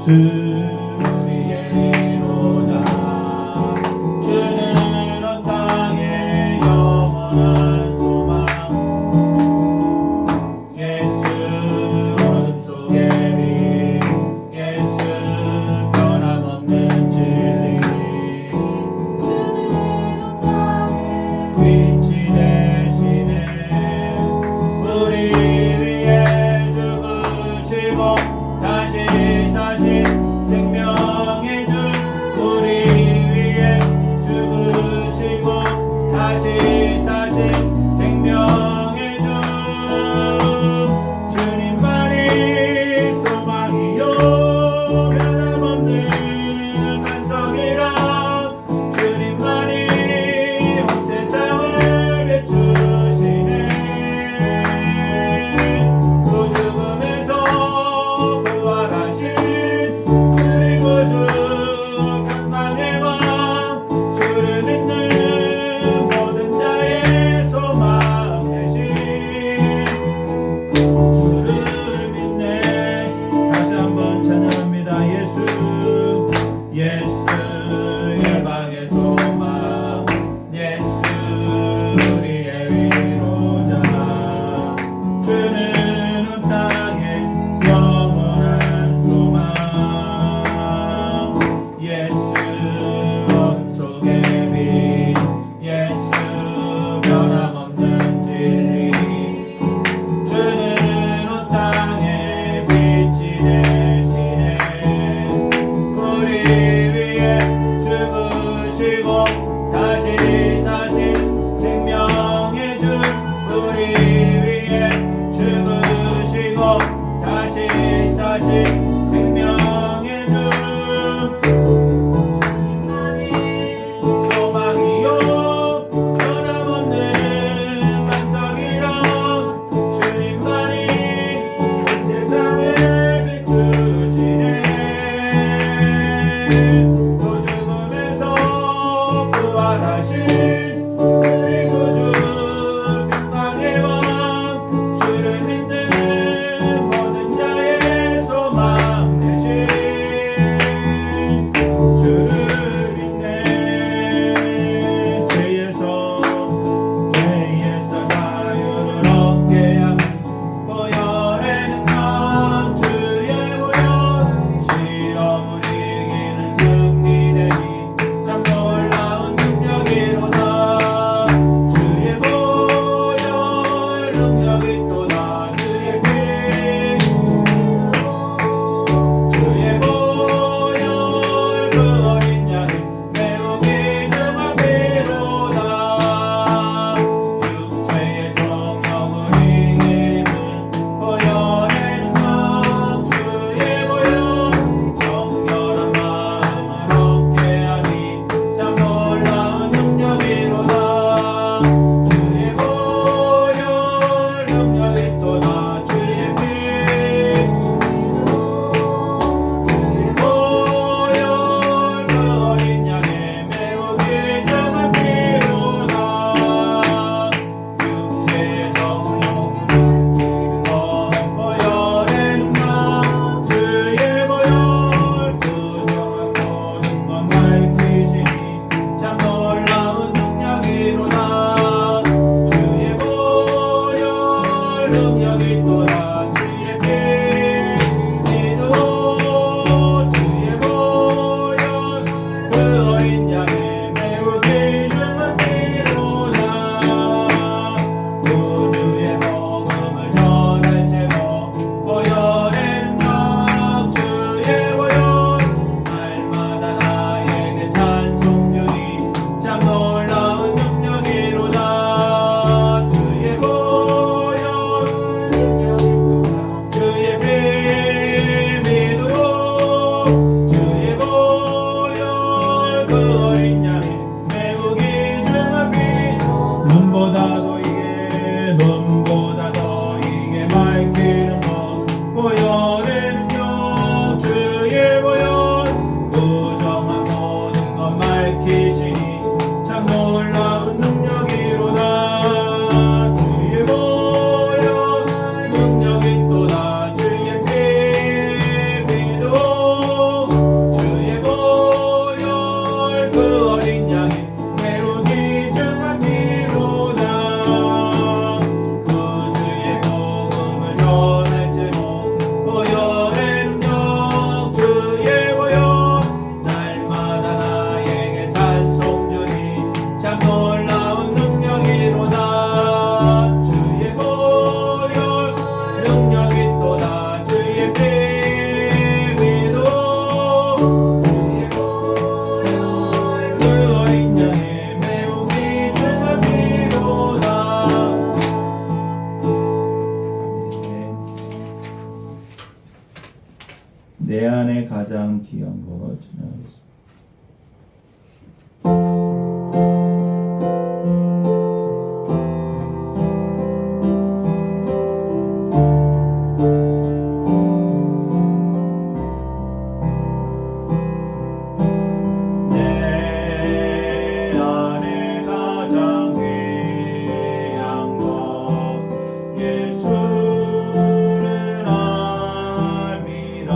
예수 우리의 위로자 주는 온 땅에 영원한 소망 예수 어둠 속의 빛 예수 변함없는 진리 주는 온 땅에 빛이 되시네 우리 위해 죽으시고 다시 사신 귀한 것 찬양하겠습니다. 내 안에 가장 귀한 것 예수를 알미라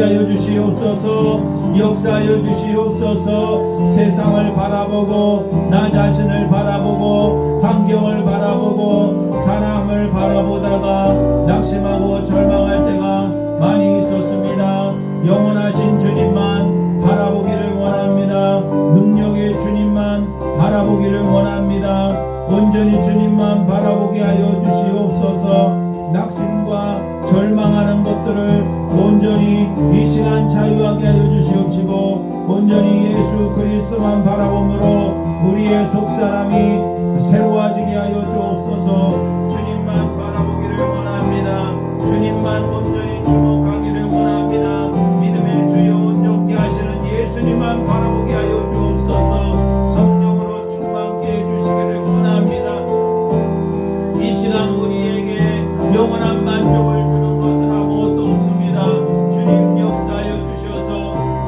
하여 주시옵소서. 역사하여 주시옵소서. 세상을 바라보고 나 자신을 바라보고 환경을 바라보고 사람을 바라보다가 낙심하고 절망할 때가 많이 있었습니다. 영원하신 주님만 바라보기를 원합니다. 능력의 주님만 바라보기를 원합니다. 온전히 주님만 바라보게 하여 주시옵소서. 낙심과 절망하는 것들을 온전히 이 시간 자유하게 하여 주시옵시고, 온전히 예수 그리스도만 바라봄으로 우리의 속사람이 새로워지게 하여 주옵소서. 주님만 바라보기를 원합니다. 주님만 온전히 주목하기를 원합니다. 믿음의 주여 온전케 하시는 예수님만 바라보게 하여 주옵소서. 성령으로 충만케 해주시기를 원합니다. 이 시간 우리에게 영원한 만족을 주는 것은 아무것도 없습니다. 주님 역사하여 주셔서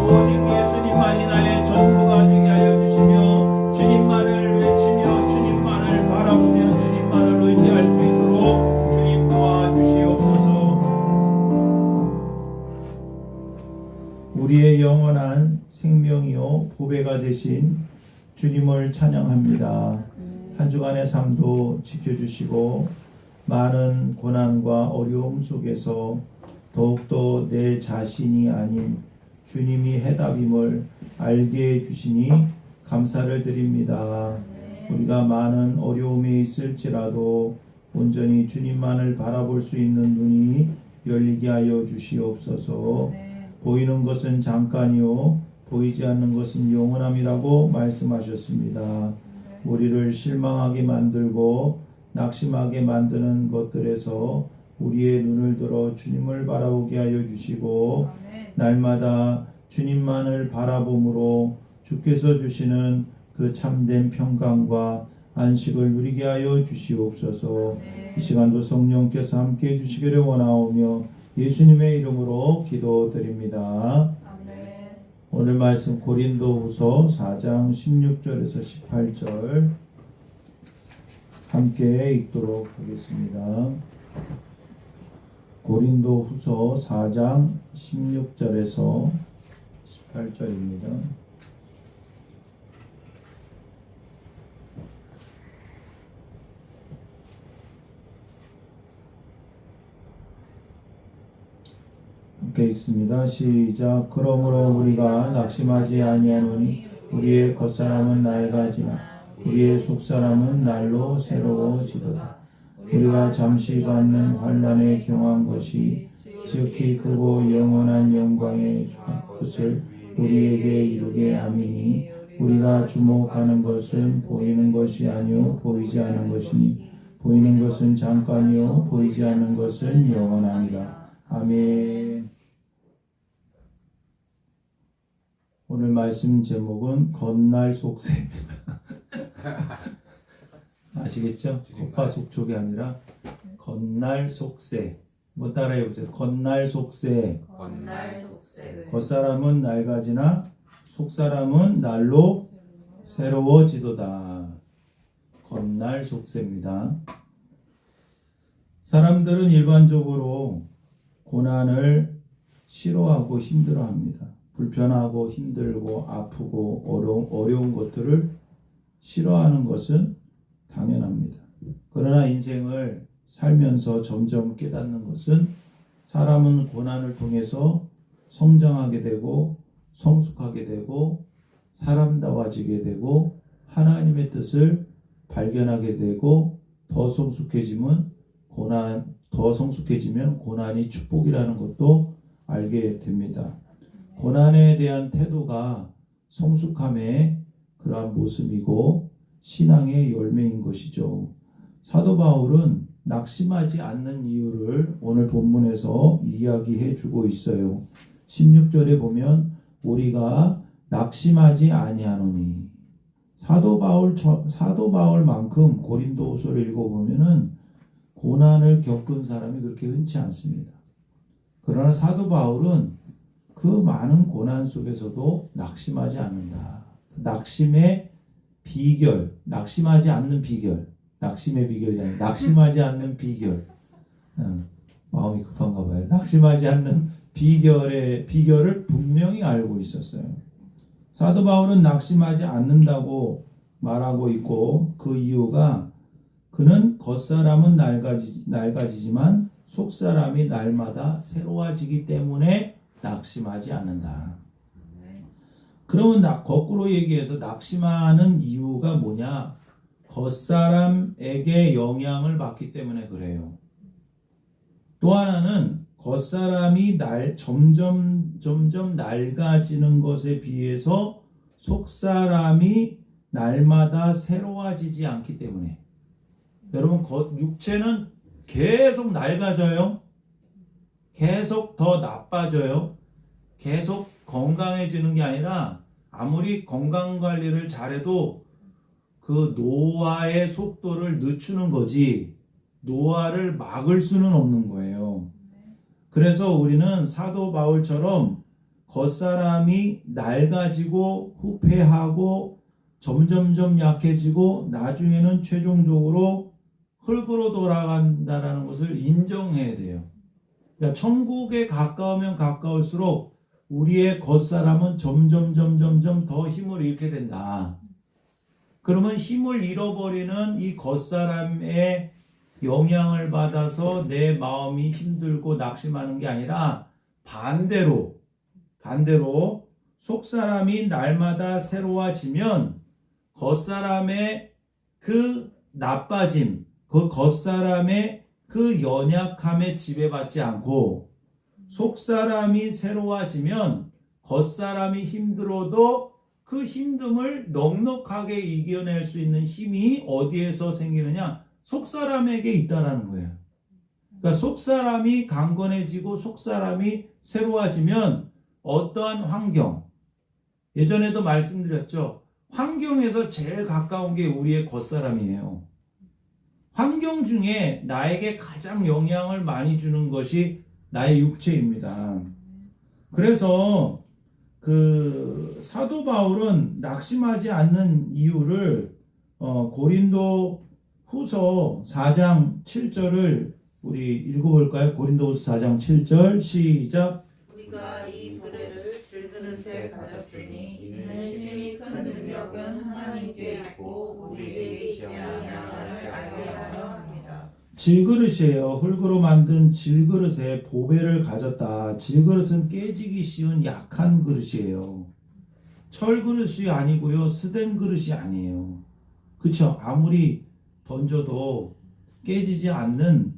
오직 예수님만이 나의 전부가 되게 하여 주시며, 주님만을 외치며 주님만을 바라보며 주님만을 의지할 수 있도록 주님 도와주시옵소서. 우리의 영원한 생명이요 보배가 되신 주님을 찬양합니다. 한 주간의 삶도 지켜주시고 많은 고난과 어려움 속에서 더욱더 내 자신이 아닌 주님이 해답임을 알게 해주시니 감사를 드립니다. 우리가 많은 어려움에 있을지라도 온전히 주님만을 바라볼 수 있는 눈이 열리게 하여 주시옵소서. 보이는 것은 잠깐이요 보이지 않는 것은 영원함이라고 말씀하셨습니다. 우리를 실망하게 만들고 낙심하게 만드는 것들에서 우리의 눈을 들어 주님을 바라보게 하여 주시고, 날마다 주님만을 바라봄으로 주께서 주시는 그 참된 평강과 안식을 누리게 하여 주시옵소서. 이 시간도 성령께서 함께 해주시기를 원하오며 예수님의 이름으로 기도드립니다. 오늘 말씀 고린도후서 4장 16절에서 18절 함께 읽도록 하겠습니다. 고린도후서 4장 16절에서 18절입니다. 함께 있습니다. 시작. 그러므로 우리가 낙심하지 아니하노니 우리의 겉사람은 낡아지나 우리의 속사람은 날로 새로워지도다. 우리가 잠시 받는 환난에 경한 것이 지극히 크고 영원한 영광의 것을 우리에게 이루게 함이니, 우리가 주목하는 것은 보이는 것이 아니요 보이지 않는 것이니, 보이는 것은 잠깐이요 보이지 않는 것은 영원합니다. 아멘. 오늘 말씀 제목은 겉날 속세입니다. 아시겠죠? 겉바속촉이 아니라 겉날 속세. 뭐 따라해보세요. 겉날 속세. 겉사람은 낡아지나 속사람은 날로 새로워지도다. 겉날 속세입니다. 사람들은 일반적으로 고난을 싫어하고 힘들어합니다. 불편하고 힘들고 아프고 어려운 것들을 싫어하는 것은 당연합니다. 그러나 인생을 살면서 점점 깨닫는 것은 사람은 고난을 통해서 성장하게 되고 성숙하게 되고 사람다워지게 되고 하나님의 뜻을 발견하게 되고 더 성숙해지면 고난이 축복이라는 것도 알게 됩니다. 고난에 대한 태도가 성숙함의 그러한 모습이고 신앙의 열매인 것이죠. 사도 바울은 낙심하지 않는 이유를 오늘 본문에서 이야기해 주고 있어요. 16절에 보면 우리가 낙심하지 아니하노니, 사도 바울만큼 고린도후서를 읽어보면은 고난을 겪은 사람이 그렇게 흔치 않습니다. 그러나 사도 바울은 그 많은 고난 속에서도 낙심하지 않는다. 낙심의 비결, 낙심하지 않는 비결, 낙심의 비결이 아니라 낙심하지 않는 비결. 마음이 급한가 봐요. 낙심하지 않는 비결을 분명히 알고 있었어요. 사도 바울은 낙심하지 않는다고 말하고 있고 그 이유가 그는 겉사람은 낡아지지만 속사람이 날마다 새로워지기 때문에 낙심하지 않는다. 그러면 거꾸로 얘기해서 낙심하는 이유가 뭐냐? 겉사람에게 영향을 받기 때문에 그래요. 또 하나는 겉사람이 점점 낡아지는 것에 비해서 속사람이 날마다 새로워지지 않기 때문에. 여러분, 육체는 계속 낡아져요. 계속 더 나빠져요. 계속 건강해지는 게 아니라 아무리 건강관리를 잘해도 그 노화의 속도를 늦추는 거지 노화를 막을 수는 없는 거예요. 그래서 우리는 사도 바울처럼 겉사람이 낡아지고 후패하고 점점점 약해지고 나중에는 최종적으로 흙으로 돌아간다는 것을 인정해야 돼요. 그러니까 천국에 가까우면 가까울수록 우리의 겉사람은 점점 더 힘을 잃게 된다. 그러면 힘을 잃어버리는 이 겉사람의 영향을 받아서 내 마음이 힘들고 낙심하는 게 아니라 반대로 속사람이 날마다 새로워지면 겉사람의 그 나빠짐, 그 겉사람의 그 연약함에 지배받지 않고 속사람이 새로워지면 겉사람이 힘들어도 그 힘듦을 넉넉하게 이겨낼 수 있는 힘이 어디에서 생기느냐? 속사람에게 있다라는 거예요. 그러니까 속사람이 강건해지고 속사람이 새로워지면 어떠한 환경, 예전에도 말씀드렸죠. 환경에서 제일 가까운 게 우리의 겉사람이에요. 환경 중에 나에게 가장 영향을 많이 주는 것이 나의 육체입니다. 그래서 그 사도 바울은 낙심하지 않는 이유를 고린도 후서 4장 7절을 우리 읽어볼까요? 고린도 후서 4장 7절 시작. 우리가 이 부레를 질그릇에 가졌으니 이는 심히 큰 능력은 하나님께 있고 우리에게 있지 아니하냐를 알게 하려 합니다. 질그릇이에요. 흙으로 만든 질그릇에 보배를 가졌다. 질그릇은 깨지기 쉬운 약한 그릇이에요. 철그릇이 아니고요. 스된 그릇이 아니에요. 그쵸? 아무리 던져도 깨지지 않는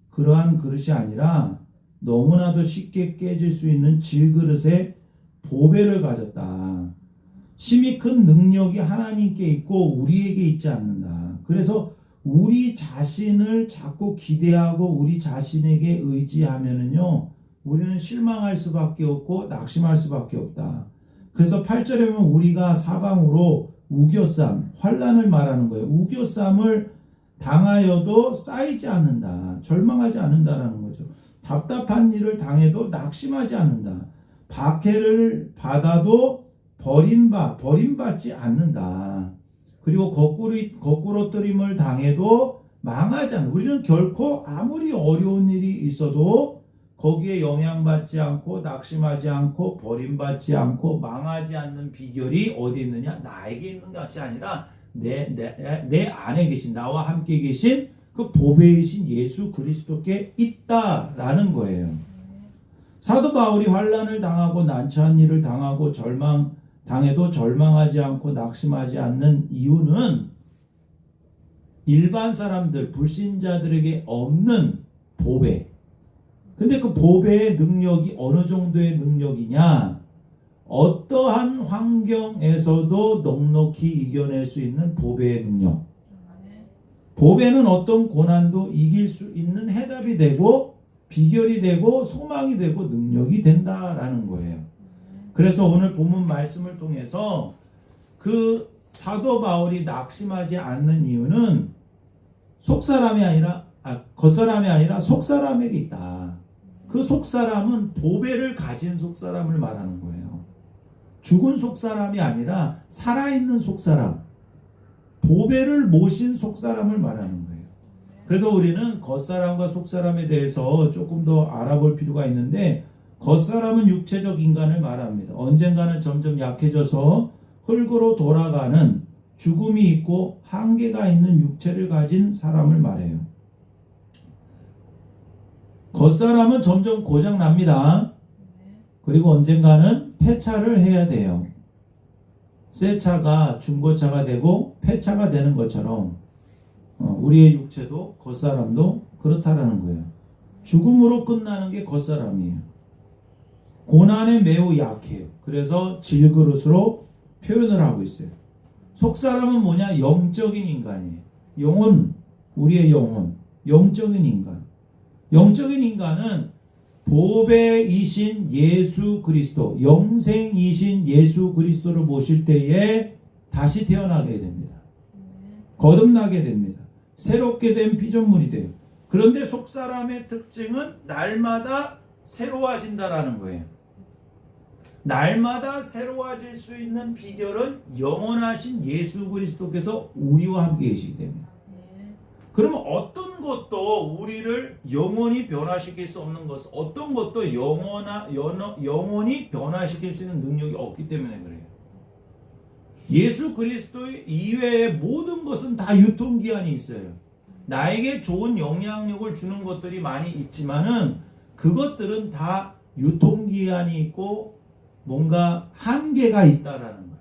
그러한 그릇이 아니라 너무나도 쉽게 깨질 수 있는 질그릇에 보배를 가졌다. 심히 큰 능력이 하나님께 있고 우리에게 있지 않는다. 그래서 우리 자신을 자꾸 기대하고 우리 자신에게 의지하면은요, 우리는 실망할 수밖에 없고 낙심할 수밖에 없다. 그래서 8절에 보면 우리가 사방으로 우겨쌈, 환난을 말하는 거예요. 우겨쌈을 당하여도 쌓이지 않는다. 절망하지 않는다라는 거죠. 답답한 일을 당해도 낙심하지 않는다. 박해를 받아도 버림받지 않는다. 그리고 거꾸로 뜨림을 당해도 망하지 않는다. 우리는 결코 아무리 어려운 일이 있어도 거기에 영향받지 않고 낙심하지 않고 버림받지 않고 망하지 않는 비결이 어디 있느냐? 나에게 있는 것이 아니라 내 안에 계신, 나와 함께 계신 그 보배이신 예수 그리스도께 있다라는 거예요. 사도 바울이 환난을 당하고 난처한 일을 당하고 당해도 절망하지 않고 낙심하지 않는 이유는 일반 사람들, 불신자들에게 없는 보배. 근데 그 보배의 능력이 어느 정도의 능력이냐? 어떠한 환경에서도 넉넉히 이겨낼 수 있는 보배의 능력. 보배는 어떤 고난도 이길 수 있는 해답이 되고 비결이 되고 소망이 되고 능력이 된다라는 거예요. 그래서 오늘 본문 말씀을 통해서 그 사도 바울이 낙심하지 않는 이유는 겉사람이 아니라 속사람에게 있다. 그 속사람은 보배를 가진 속사람을 말하는 거예요. 죽은 속사람이 아니라 살아있는 속사람, 보배를 모신 속사람을 말하는 거예요. 그래서 우리는 겉사람과 속사람에 대해서 조금 더 알아볼 필요가 있는데 겉사람은 육체적 인간을 말합니다. 언젠가는 점점 약해져서 흙으로 돌아가는 죽음이 있고 한계가 있는 육체를 가진 사람을 말해요. 겉사람은 점점 고장납니다. 그리고 언젠가는 폐차를 해야 돼요. 새 차가 중고차가 되고 폐차가 되는 것처럼 우리의 육체도 겉사람도 그렇다라는 거예요. 죽음으로 끝나는 게 겉사람이에요. 고난에 매우 약해요. 그래서 질그릇으로 표현을 하고 있어요. 속사람은 뭐냐? 영적인 인간이에요. 영혼, 우리의 영혼, 영적인 인간. 영적인 인간은 보배이신 예수 그리스도, 영생이신 예수 그리스도를 모실 때에 다시 태어나게 됩니다. 거듭나게 됩니다. 새롭게 된 피조물이 돼요. 그런데 속사람의 특징은 날마다 새로워진다라는 거예요. 날마다 새로워질 수 있는 비결은 영원하신 예수 그리스도께서 우리와 함께 계시기 때문에. 그러면 어떤 것도 우리를 영원히 변화시킬 수 없는 것은 어떤 것도 영원히 변화시킬 수 있는 능력이 없기 때문에 그래요. 예수 그리스도 이외의 모든 것은 다 유통기한이 있어요. 나에게 좋은 영향력을 주는 것들이 많이 있지만은 그것들은 다 유통기한이 있고 뭔가 한계가 있다라는 거예요.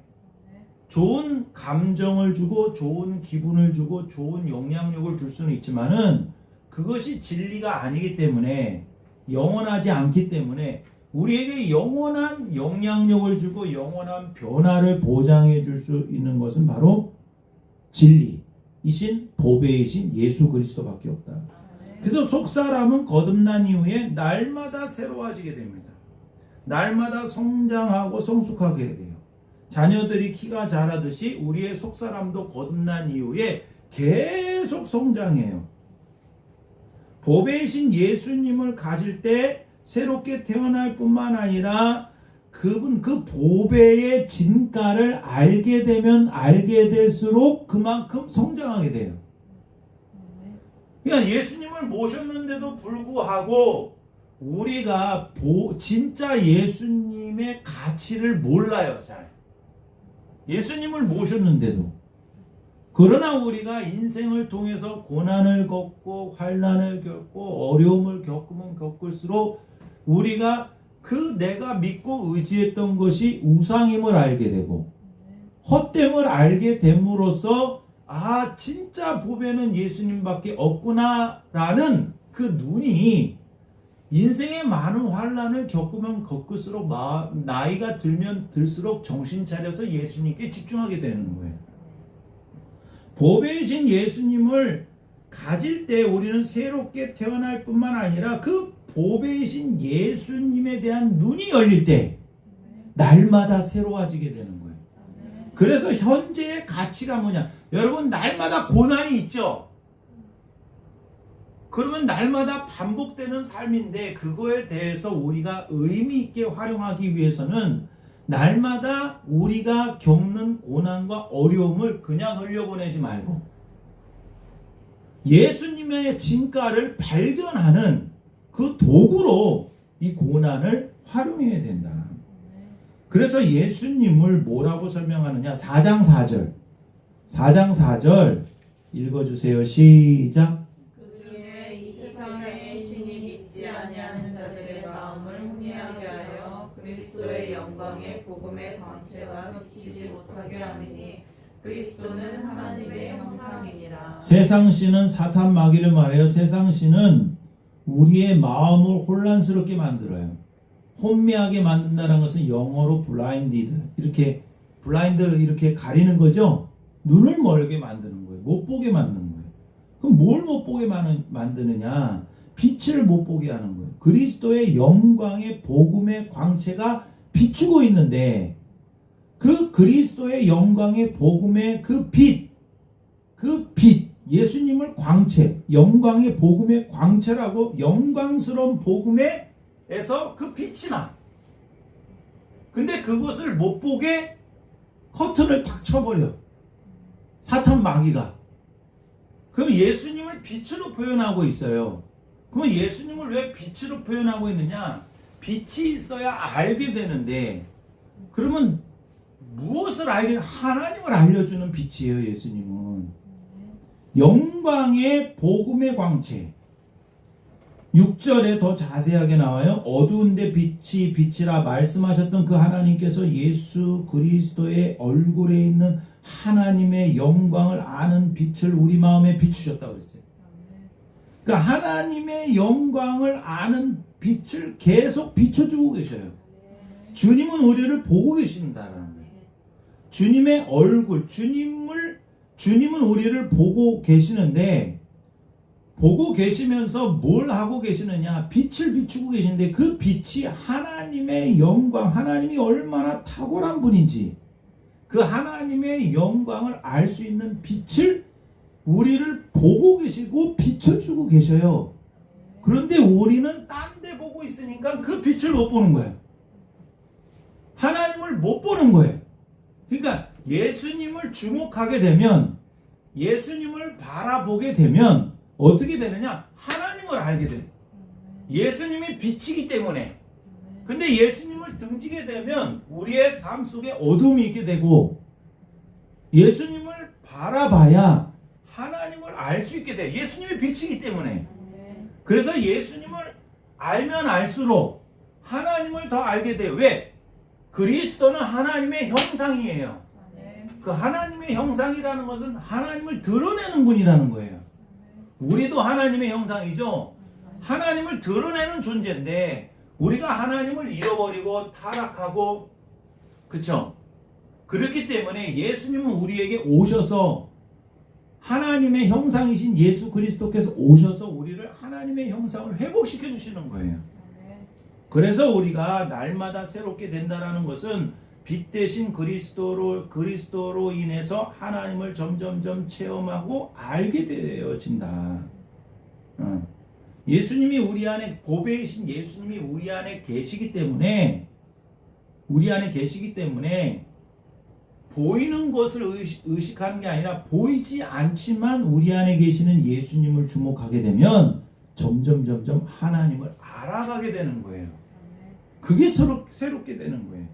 좋은 감정을 주고 좋은 기분을 주고 좋은 영향력을 줄 수는 있지만은 그것이 진리가 아니기 때문에 영원하지 않기 때문에 우리에게 영원한 영향력을 주고 영원한 변화를 보장해 줄 수 있는 것은 바로 진리이신 보배이신 예수 그리스도밖에 없다. 그래서 속사람은 거듭난 이후에 날마다 새로워지게 됩니다. 날마다 성장하고 성숙하게 돼요. 자녀들이 키가 자라듯이 우리의 속사람도 거듭난 이후에 계속 성장해요. 보배이신 예수님을 가질 때 새롭게 태어날 뿐만 아니라 그 보배의 진가를 알게 되면 알게 될수록 그만큼 성장하게 돼요. 그러니까 예수님을 모셨는데도 불구하고 우리가 진짜 예수님의 가치를 몰라요. 잘. 예수님을 모셨는데도. 그러나 우리가 인생을 통해서 고난을 겪고 환난을 겪고 어려움을 겪으면 겪을수록 우리가 내가 믿고 의지했던 것이 우상임을 알게 되고 헛됨을 알게 됨으로써 진짜 보배는 예수님밖에 없구나라는 그 눈이 인생의 많은 환난을 겪으면 겪을수록 나이가 들면 들수록 정신 차려서 예수님께 집중하게 되는 거예요. 보배이신 예수님을 가질 때 우리는 새롭게 태어날 뿐만 아니라 그 보배이신 예수님에 대한 눈이 열릴 때 날마다 새로워지게 되는 거예요. 그래서 현재의 가치가 뭐냐? 여러분 날마다 고난이 있죠? 그러면 날마다 반복되는 삶인데 그거에 대해서 우리가 의미 있게 활용하기 위해서는 날마다 우리가 겪는 고난과 어려움을 그냥 흘려보내지 말고 예수님의 진가를 발견하는 그 도구로 이 고난을 활용해야 된다. 그래서 예수님을 뭐라고 설명하느냐? 4장 4절 읽어주세요. 시작. 그리스도의 영광의 복음의 광채가 비치지 못하게 함이니 그리스도는 하나님의 형상이니라. 세상신은 사탄 마귀를 말해요. 세상신은 우리의 마음을 혼란스럽게 만들어요. 혼미하게 만든다는 것은 영어로 블라인디드 이렇게 가리는 거죠. 눈을 멀게 만드는 거예요. 못 보게 만드는 거예요. 그럼 뭘 못 보게 만드느냐? 빛을 못 보게 하는 거예요. 그리스도의 영광의 복음의 광채가 비추고 있는데 그 그리스도의 영광의 복음의 그 빛, 예수님을 광채, 영광의 복음의 광채라고 영광스러운 복음에서 그 빛이 나. 근데 그것을 못 보게 커튼을 탁 쳐버려. 사탄 마귀가. 그럼 예수님을 빛으로 표현하고 있어요. 그럼 예수님을 왜 빛으로 표현하고 있느냐? 빛이 있어야 알게 되는데 그러면 무엇을 알게 하나님을 알려주는 빛이에요. 예수님은 영광의 복음의 광채. 6절에 더 자세하게 나와요. 어두운데 빛이 빛이라 말씀하셨던 그 하나님께서 예수 그리스도의 얼굴에 있는 하나님의 영광을 아는 빛을 우리 마음에 비추셨다고 그랬어요. 그러니까 하나님의 영광을 아는 빛을 계속 비춰주고 계셔요. 주님은 우리를 보고 계신다는 거예요. 주님의 얼굴, 주님은 우리를 보고 계시는데 보고 계시면서 뭘 하고 계시느냐? 빛을 비추고 계신데 그 빛이 하나님의 영광, 하나님이 얼마나 탁월한 분인지 그 하나님의 영광을 알 수 있는 빛을 우리를 보고 계시고 비춰주고 계셔요. 그런데 우리는 딴 데 보고 있으니까 그 빛을 못 보는 거예요. 하나님을 못 보는 거예요. 그러니까 예수님을 주목하게 되면 예수님을 바라보게 되면 어떻게 되느냐? 하나님을 알게 돼요. 예수님이 빛이기 때문에. 근데 예수님을 등지게 되면 우리의 삶 속에 어둠이 있게 되고 예수님을 바라봐야 하나님을 알 수 있게 돼요. 예수님이 빛이기 때문에. 그래서 예수님을 알면 알수록 하나님을 더 알게 돼요. 왜? 그리스도는 하나님의 형상이에요. 그 하나님의 형상이라는 것은 하나님을 드러내는 분이라는 거예요. 우리도 하나님의 형상이죠. 하나님을 드러내는 존재인데 우리가 하나님을 잃어버리고 타락하고 그쵸? 그렇기 때문에 예수님은 우리에게 오셔서 하나님의 형상이신 예수 그리스도께서 오셔서 우리를 하나님의 형상을 회복시켜 주시는 거예요. 그래서 우리가 날마다 새롭게 된다는 것은 빛 대신 그리스도로 인해서 하나님을 점점점 체험하고 알게 되어진다. 예수님이 우리 안에 고배이신 예수님이 우리 안에 계시기 때문에 보이는 것을 의식하는 게 아니라 보이지 않지만 우리 안에 계시는 예수님을 주목하게 되면 점점 하나님을 알아가게 되는 거예요. 그게 새롭게 되는 거예요.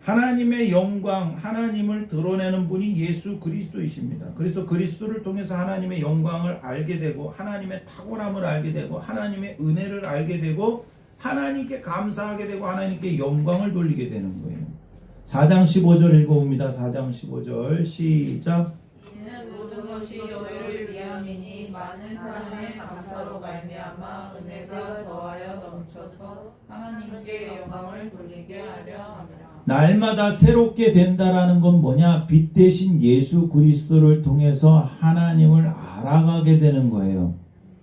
하나님의 영광, 하나님을 드러내는 분이 예수 그리스도이십니다. 그래서 그리스도를 통해서 하나님의 영광을 알게 되고 하나님의 탁월함을 알게 되고 하나님의 은혜를 알게 되고 하나님께 감사하게 되고 하나님께 영광을 돌리게 되는 거예요. 4장 15절 읽어봅니다. 4장 15절 시작. 이는 모든 것이 너희를 위함이니 많은 사람의 감사로 말미암아 은혜가 더하여 넘쳐서 하나님께 영광을 돌리게 하려 함이라. 날마다 새롭게 된다라는 건 뭐냐? 빛 대신 예수 그리스도를 통해서 하나님을 알아가게 되는 거예요.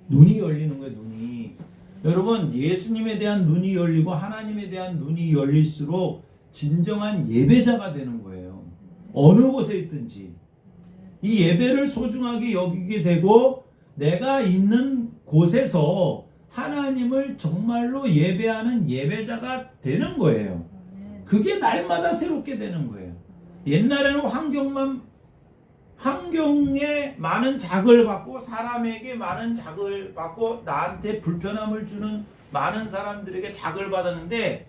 눈이 열리는 거예요. 눈이. 여러분 예수님에 대한 눈이 열리고 하나님에 대한 눈이 열릴수록 진정한 예배자가 되는 거예요. 어느 곳에 있든지 이 예배를 소중하게 여기게 되고 내가 있는 곳에서 하나님을 정말로 예배하는 예배자가 되는 거예요. 그게 날마다 새롭게 되는 거예요. 옛날에는 환경에 많은 자극을 받고 사람에게 많은 자극을 받고 나한테 불편함을 주는 많은 사람들에게 자극을 받았는데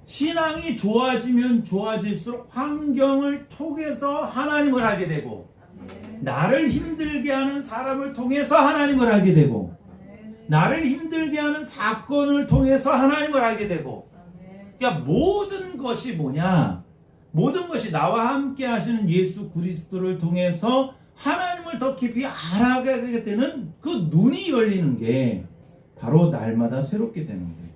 신앙이 좋아지면 좋아질수록 환경을 통해서 하나님을 알게 되고 나를 힘들게 하는 사람을 통해서 하나님을 알게 되고 나를 힘들게 하는 사건을 통해서 하나님을 알게 되고 그러니까 모든 것이 뭐냐? 모든 것이 나와 함께 하시는 예수 그리스도를 통해서 하나님을 더 깊이 알아가게 되는 그 눈이 열리는 게 바로 날마다 새롭게 되는 거예요.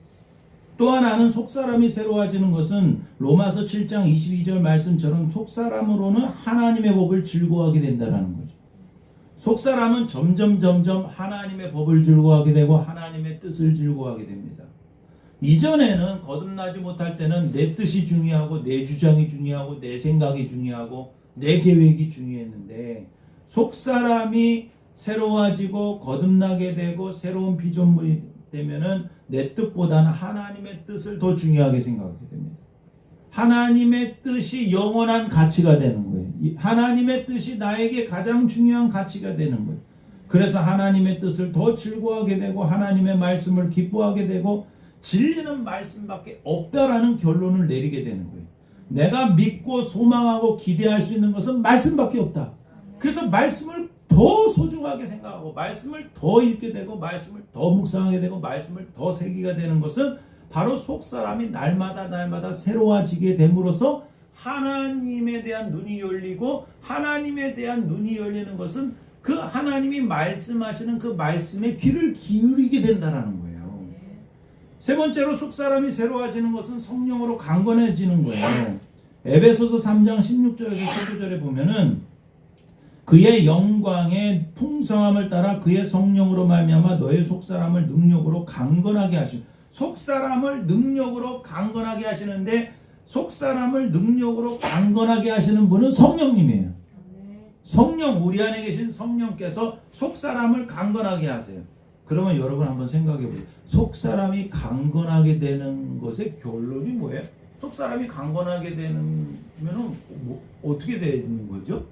또 하나는 속사람이 새로워지는 것은 로마서 7장 22절 말씀처럼 속사람으로는 하나님의 법을 즐거워하게 된다는 거죠. 속사람은 점점 하나님의 법을 즐거워하게 되고 하나님의 뜻을 즐거워하게 됩니다. 이전에는 거듭나지 못할 때는 내 뜻이 중요하고 내 주장이 중요하고 내 생각이 중요하고 내 계획이 중요했는데 속사람이 새로워지고 거듭나게 되고 새로운 피조물이 되면은 내 뜻보다는 하나님의 뜻을 더 중요하게 생각하게 됩니다. 하나님의 뜻이 영원한 가치가 되는 거예요. 하나님의 뜻이 나에게 가장 중요한 가치가 되는 거예요. 그래서 하나님의 뜻을 더 즐거워하게 되고 하나님의 말씀을 기뻐하게 되고 진리는 말씀밖에 없다라는 결론을 내리게 되는 거예요. 내가 믿고 소망하고 기대할 수 있는 것은 말씀밖에 없다. 그래서 말씀을 더 소중하게 생각하고 말씀을 더 읽게 되고 말씀을 더 묵상하게 되고 말씀을 더 새기게 되는 것은 바로 속사람이 날마다 새로워지게 됨으로써 하나님에 대한 눈이 열리고 하나님에 대한 눈이 열리는 것은 그 하나님이 말씀하시는 그 말씀에 귀를 기울이게 된다는 거예요. 세 번째로 속사람이 새로워지는 것은 성령으로 강건해지는 거예요. 에베소서 3장 16절에서 19절에 보면은 그의 영광의 풍성함을 따라 그의 성령으로 말미암아 너의 속사람을 능력으로 강건하게 하시고 속사람을 능력으로 강건하게 하시는데 속사람을 능력으로 강건하게 하시는 분은 성령님이에요. 성령, 우리 안에 계신 성령께서 속사람을 강건하게 하세요. 그러면 여러분 한번 생각해 보세요. 속사람이 강건하게 되는 것의 결론이 뭐예요? 속사람이 강건하게 되면은 어떻게 되는 거죠?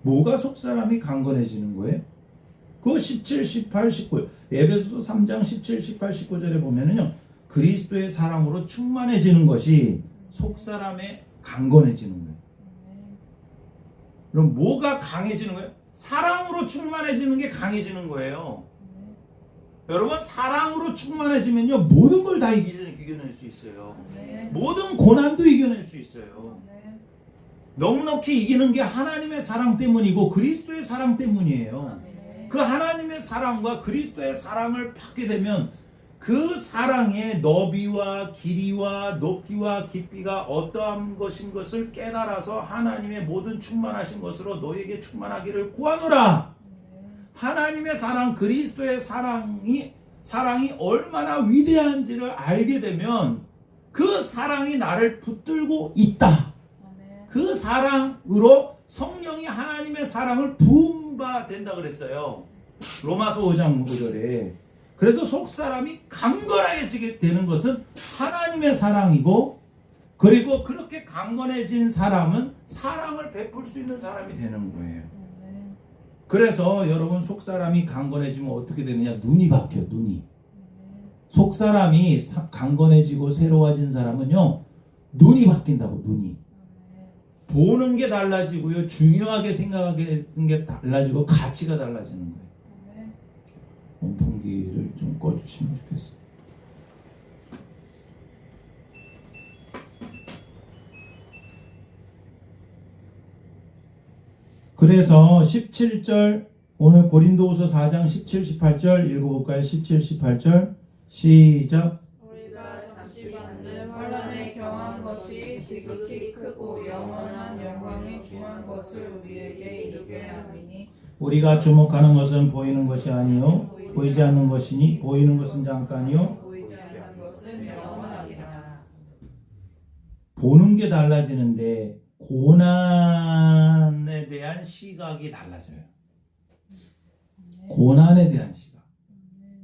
뭐가 속사람이 강건해지는 거예요? 그거 17, 18, 19 에베소서 3장 17, 18, 19절에 보면은요 그리스도의 사랑으로 충만해지는 것이 속사람의 강건해지는 거예요. 그럼 뭐가 강해지는 거예요? 사랑으로 충만해지는 게 강해지는 거예요. 여러분 사랑으로 충만해지면요 모든 걸 다 이겨낼 수 있어요. 모든 고난도 이겨낼 수 있어요. 넉넉히 이기는 게 하나님의 사랑 때문이고 그리스도의 사랑 때문이에요. 그 하나님의 사랑과 그리스도의 사랑을 받게 되면 그 사랑의 너비와 길이와 높이와 깊이가 어떠한 것인 것을 깨달아서 하나님의 모든 충만하신 것으로 너에게 충만하기를 구하노라. 하나님의 사랑, 그리스도의 사랑이 얼마나 위대한지를 알게 되면 그 사랑이 나를 붙들고 있다. 그 사랑으로 성령이 하나님의 사랑을 부음바 된다 그랬어요. 로마서 5장 9절에. 그래서 속사람이 강건해지게 되는 것은 하나님의 사랑이고 그리고 그렇게 강건해진 사람은 사랑을 베풀 수 있는 사람이 되는 거예요. 그래서 여러분 속사람이 강건해지면 어떻게 되느냐? 눈이 바뀌어. 눈이. 속사람이 강건해지고 새로워진 사람은요 눈이 바뀐다고. 눈이. 보는 게 달라지고요 중요하게 생각하는 게 달라지고 가치가 달라지는 거예요. 온풍기를 좀 꺼주시면 좋겠어요. 그래서 17절 오늘 고린도후서 4장 17, 18절 읽어볼까요? 17, 18절 시작. 우리가 잠시 받는 환난에 경한 것이 지극히 크고 영원한 영광에 중한 것을 우리에게 이루게 함이니 우리가 주목하는 것은 보이는 것이 아니요 보이지 않는 것이니 보이는 것은 잠깐이요 보이지 않는 것은 영원하리라. 보는 게 달라지는데 고난에 대한 시각이 달라져요. 고난에 대한 시각.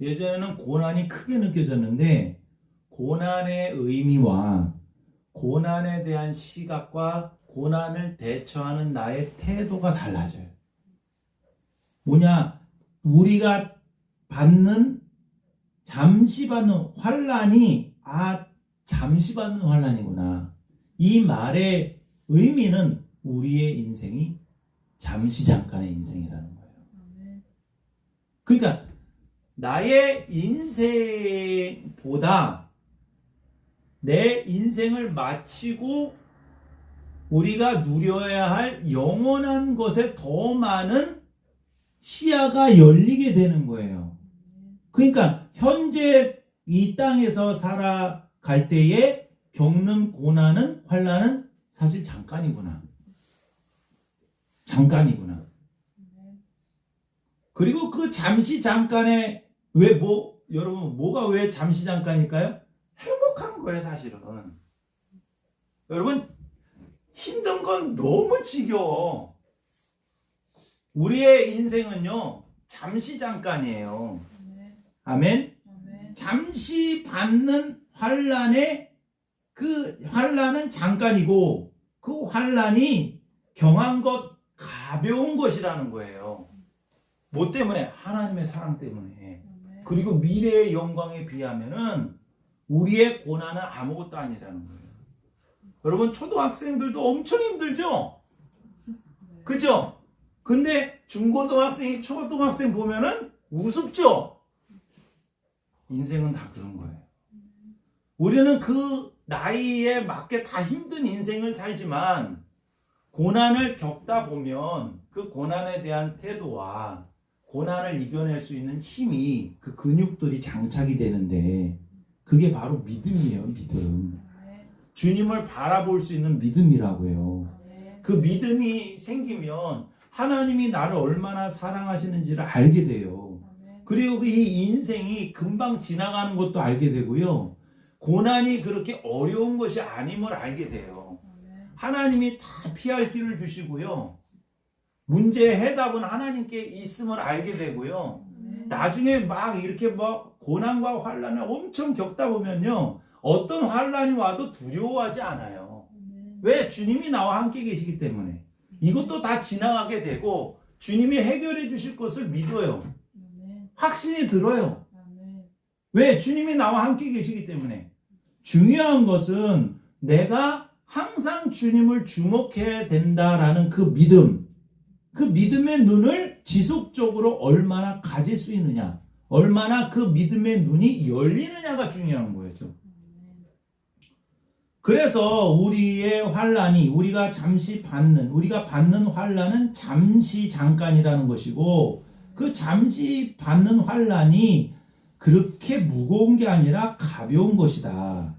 예전에는 고난이 크게 느껴졌는데 고난의 의미와 고난에 대한 시각과 고난을 대처하는 나의 태도가 달라져요. 뭐냐? 우리가 잠시 받는 환난이 잠시 받는 환난이구나. 이 말의 의미는 우리의 인생이 잠시 잠깐의 인생이라는 거예요. 그러니까 나의 인생보다 내 인생을 마치고 우리가 누려야 할 영원한 것에 더 많은 시야가 열리게 되는 거예요. 그러니까 현재 이 땅에서 살아갈 때에 겪는 고난은 환난은 사실 잠깐이구나. 잠깐이구나. 그리고 그 잠시 잠깐에 여러분 뭐가 왜 잠시 잠깐일까요? 행복한 거예요, 사실은. 여러분 힘든 건 너무 지겨워. 우리의 인생은요 잠시 잠깐이에요. 아멘. 잠시 받는 환난에 그 환난은 잠깐이고 그 환난이 경한 것 가벼운 것이라는 거예요. 뭐 때문에? 하나님의 사랑 때문에. 그리고 미래의 영광에 비하면은 우리의 고난은 아무것도 아니라는 거예요. 여러분 초등학생들도 엄청 힘들죠? 그죠? 근데 중고등학생이 초등학생 보면은 우습죠? 인생은 다 그런 거예요. 우리는 그 나이에 맞게 다 힘든 인생을 살지만 고난을 겪다 보면 그 고난에 대한 태도와 고난을 이겨낼 수 있는 힘이 그 근육들이 장착이 되는데 그게 바로 믿음이에요. 믿음. 주님을 바라볼 수 있는 믿음이라고요. 그 믿음이 생기면 하나님이 나를 얼마나 사랑하시는지를 알게 돼요. 그리고 이 인생이 금방 지나가는 것도 알게 되고요. 고난이 그렇게 어려운 것이 아님을 알게 돼요. 하나님이 다 피할 길을 주시고요. 문제의 해답은 하나님께 있음을 알게 되고요. 나중에 막 이렇게 막 고난과 환난을 엄청 겪다 보면요. 어떤 환난이 와도 두려워하지 않아요. 왜? 주님이 나와 함께 계시기 때문에. 이것도 다 지나가게 되고 주님이 해결해 주실 것을 믿어요. 확신이 들어요. 왜? 주님이 나와 함께 계시기 때문에. 중요한 것은 내가 항상 주님을 주목해야 된다라는 그 믿음. 그 믿음의 눈을 지속적으로 얼마나 가질 수 있느냐. 얼마나 그 믿음의 눈이 열리느냐가 중요한 거죠. 그래서 우리의 환난이 우리가 받는 환난은 잠시 잠깐이라는 것이고 그 잠시 받는 환난이 그렇게 무거운 게 아니라 가벼운 것이다.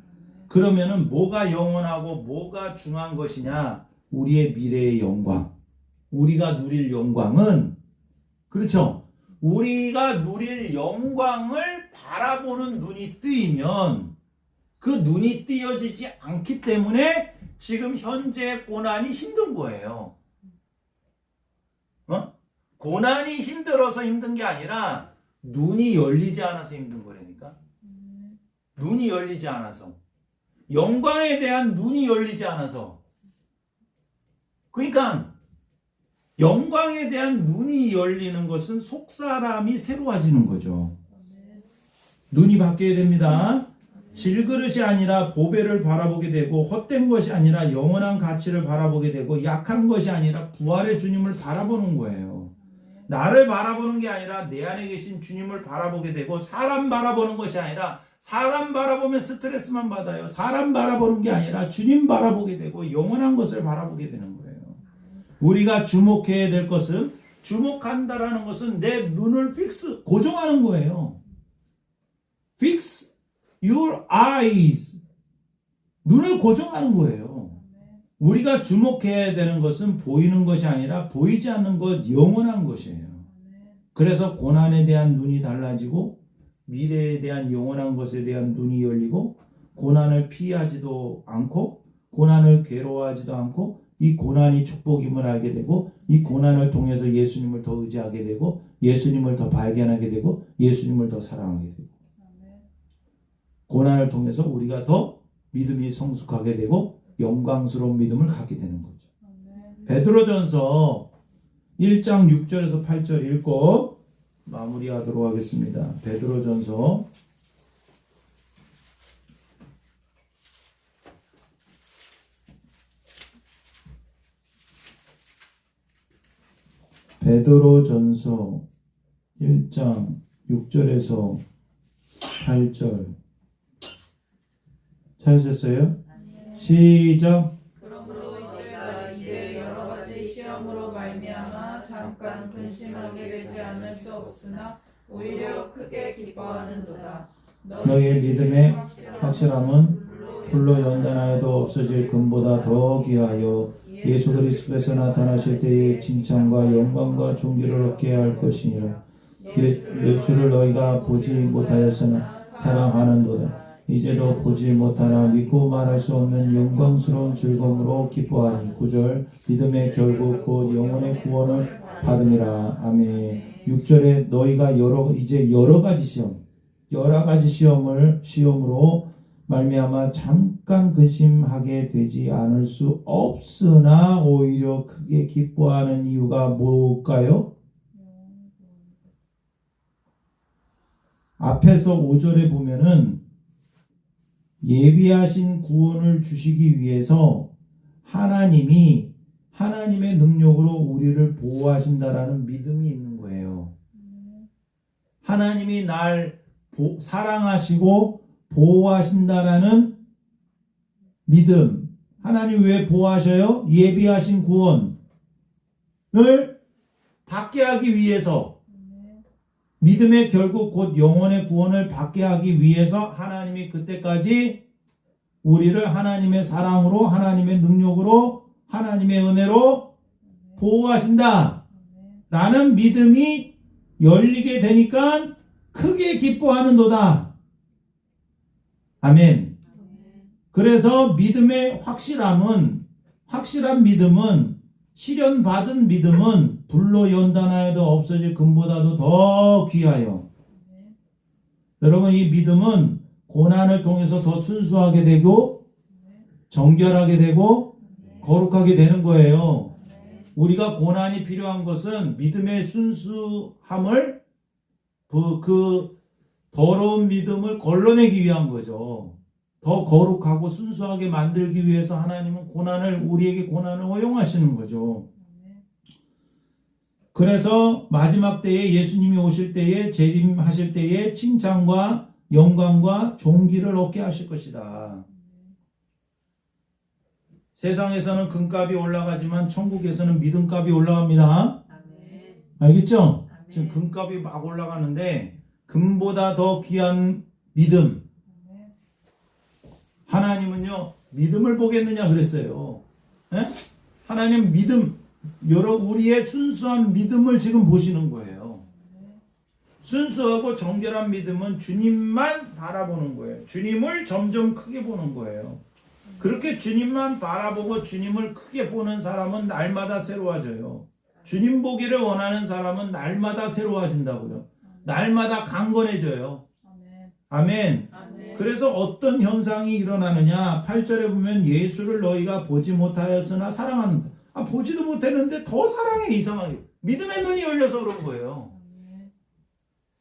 그러면은 뭐가 영원하고 뭐가 중요한 것이냐? 우리의 미래의 영광. 우리가 누릴 영광은 그렇죠. 우리가 누릴 영광을 바라보는 눈이 뜨이면 그 눈이 띄어지지 않기 때문에 지금 현재 고난이 힘든 거예요. 고난이 힘들어서 힘든 게 아니라 눈이 열리지 않아서 힘든 거라니까. 눈이 열리지 않아서. 영광에 대한 눈이 열리지 않아서. 그러니까 영광에 대한 눈이 열리는 것은 속사람이 새로워지는 거죠. 눈이 바뀌어야 됩니다. 질그릇이 아니라 보배를 바라보게 되고 헛된 것이 아니라 영원한 가치를 바라보게 되고 약한 것이 아니라 부활의 주님을 바라보는 거예요. 나를 바라보는 게 아니라 내 안에 계신 주님을 바라보게 되고 사람 바라보는 것이 아니라 사람 바라보면 스트레스만 받아요. 사람 바라보는 게 아니라 주님 바라보게 되고 영원한 것을 바라보게 되는 거예요. 우리가 주목해야 될 것은 주목한다라는 것은 내 눈을 고정하는 거예요. Fix your eyes. 눈을 고정하는 거예요. 우리가 주목해야 되는 것은 보이는 것이 아니라 보이지 않는 것, 영원한 것이에요. 그래서 고난에 대한 눈이 달라지고 미래에 대한 영원한 것에 대한 눈이 열리고 고난을 피하지도 않고 고난을 괴로워하지도 않고 이 고난이 축복임을 알게 되고 이 고난을 통해서 예수님을 더 의지하게 되고 예수님을 더 발견하게 되고 예수님을 더 사랑하게 되고 고난을 통해서 우리가 더 믿음이 성숙하게 되고 영광스러운 믿음을 갖게 되는 거죠. 베드로전서 1장 6절에서 8절 읽고 마무리하도록 하겠습니다. 베드로전서 1장 6절에서 8절 찾으셨어요? 시작. 그러므로 저희가 이제 여러 가지 시험으로 말미암아 잠깐 근심하게 되지 않을 수 없으나 오히려 크게 기뻐하는도다. 너희의 믿음의 확실함은 풀로 연단하여도 없어질 금보다 더 귀하여 예수 그리스도께서 나타나실 때의 칭찬과 영광과 존귀를 얻게 할 것이니라. 예수를 너희가 보지 못하였으나 사랑하는도다. 이제도 보지 못하나 믿고 말할 수 없는 영광스러운 즐거움으로 기뻐하니 9절 믿음의 결국 곧 영혼의 구원을 받음이라. 아멘. 6절에 너희가 이제 여러 가지 시험으로 말미암아 잠깐 근심하게 되지 않을 수 없으나 오히려 크게 기뻐하는 이유가 뭘까요? 앞에서 5절에 보면은 예비하신 구원을 주시기 위해서 하나님이 하나님의 능력으로 우리를 보호하신다라는 믿음이 있는 거예요. 하나님이 날 사랑하시고 보호하신다라는 믿음. 하나님 왜 보호하셔요? 예비하신 구원을 받게 하기 위해서, 믿음의 결국 곧 영혼의 구원을 받게 하기 위해서 하나님이 그때까지 우리를 하나님의 사랑으로, 하나님의 능력으로, 하나님의 은혜로 보호하신다 라는 믿음이 열리게 되니까 크게 기뻐하는도다. 아멘. 그래서 믿음의 확실한 믿음은, 시련받은 믿음은 불로 연단하여도 없어질 금보다도 더 귀하여. 여러분, 이 믿음은 고난을 통해서 더 순수하게 되고 정결하게 되고 거룩하게 되는 거예요. 우리가 고난이 필요한 것은 믿음의 순수함을, 그 더러운 믿음을 걸러내기 위한 거죠. 더 거룩하고 순수하게 만들기 위해서 하나님은 우리에게 고난을 허용하시는 거죠. 그래서 마지막 때에 예수님이 오실 때에, 재림하실 때에 칭찬과 영광과 존귀를 얻게 하실 것이다. 세상에서는 금값이 올라가지만 천국에서는 믿음값이 올라갑니다. 알겠죠? 지금 금값이 막 올라가는데 금보다 더 귀한 믿음. 하나님은요, 믿음을 보겠느냐 그랬어요. 에? 하나님 믿음, 우리의 순수한 믿음을 지금 보시는 거예요. 순수하고 정결한 믿음은 주님만 바라보는 거예요. 주님을 점점 크게 보는 거예요. 그렇게 주님만 바라보고 주님을 크게 보는 사람은 날마다 새로워져요. 주님 보기를 원하는 사람은 날마다 새로워진다고요. 날마다 강건해져요. 아멘. 그래서 어떤 현상이 일어나느냐, 8절에 보면 예수를 너희가 보지 못하였으나 사랑한다. 보지도 못했는데 더 사랑해. 이상하게 믿음의 눈이 열려서 그런 거예요.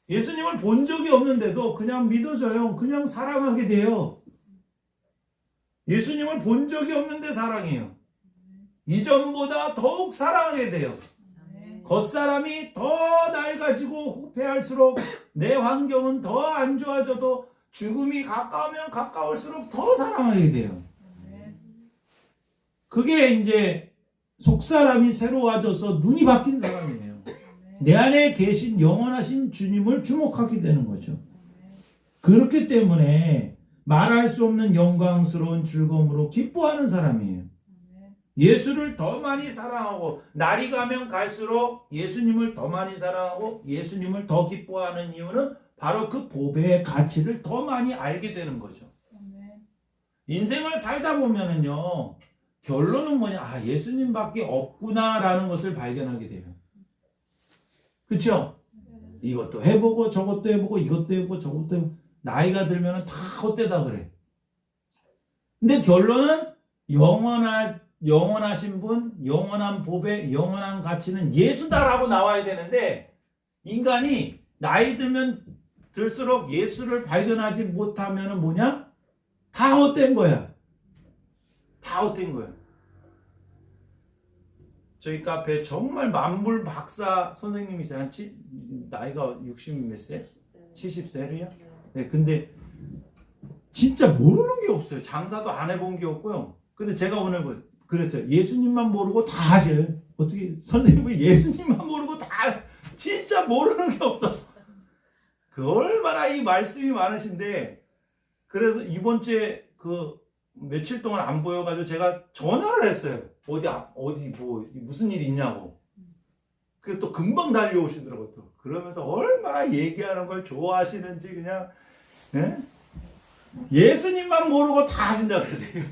예수님을 본 적이 없는데도 그냥 믿어져요. 그냥 사랑하게 돼요. 예수님을 본 적이 없는데 사랑해요. 이전보다 더욱 사랑하게 돼요. 겉사람이 더 낡아지고 후패할수록 내 환경은 더 안 좋아져도 죽음이 가까우면 가까울수록 더 사랑하게 돼요. 그게 이제 속사람이 새로워져서 눈이 바뀐 사람이에요. 내 안에 계신 영원하신 주님을 주목하게 되는 거죠. 그렇기 때문에 말할 수 없는 영광스러운 즐거움으로 기뻐하는 사람이에요. 예수를 더 많이 사랑하고, 날이 가면 갈수록 예수님을 더 많이 사랑하고 예수님을 더 기뻐하는 이유는 바로 그 보배의 가치를 더 많이 알게 되는 거죠. 인생을 살다 보면은요, 결론은 뭐냐, 예수님밖에 없구나라는 것을 발견하게 돼요. 그렇죠? 이것도 해보고 저것도 해보고 이것도 해보고 저것도 해보고, 나이가 들면은 다 헛되다 그래. 근데 결론은 영원하신 분, 영원한 보배, 영원한 가치는 예수다라고 나와야 되는데, 인간이 나이 들면 들수록 예수를 발견하지 못하면은 뭐냐? 다 헛된 거야. 다 헛된 거야. 저희 카페에 정말 만불 박사 선생님이세요. 나이가 60 몇 세? 70세래요? 네, 근데 진짜 모르는 게 없어요. 장사도 안 해본 게 없고요. 근데 제가 오늘 그랬어요. 예수님만 모르고 다 하셔요. 어떻게 선생님은 예수님만 모르고 다, 진짜 모르는 게 없어. 그 얼마나 이 말씀이 많으신데, 그래서 이번 주에 며칠 동안 안 보여가지고 제가 전화를 했어요. 어디 무슨 일이 있냐고. 그게 또 금방 달려오시더라고요. 또 그러면서 얼마나 얘기하는 걸 좋아하시는지 그냥, 예? 예수님만 모르고 다 하신다 그러세요.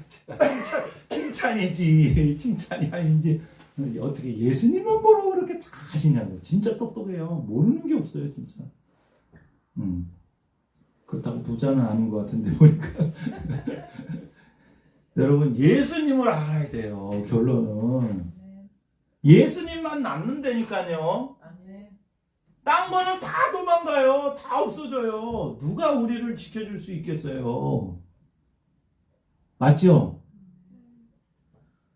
칭찬이지, 칭찬이 아닌지. 어떻게 예수님만 모르고 그렇게 다 하시냐고. 진짜 똑똑해요. 모르는 게 없어요, 진짜. 그렇다고 부자는 아닌 것 같은데 보니까. 여러분, 예수님을 알아야 돼요. 결론은 예수님만 남는다니까요. 딴 거는 다 도망가요. 다 없어져요. 누가 우리를 지켜줄 수 있겠어요? 맞죠?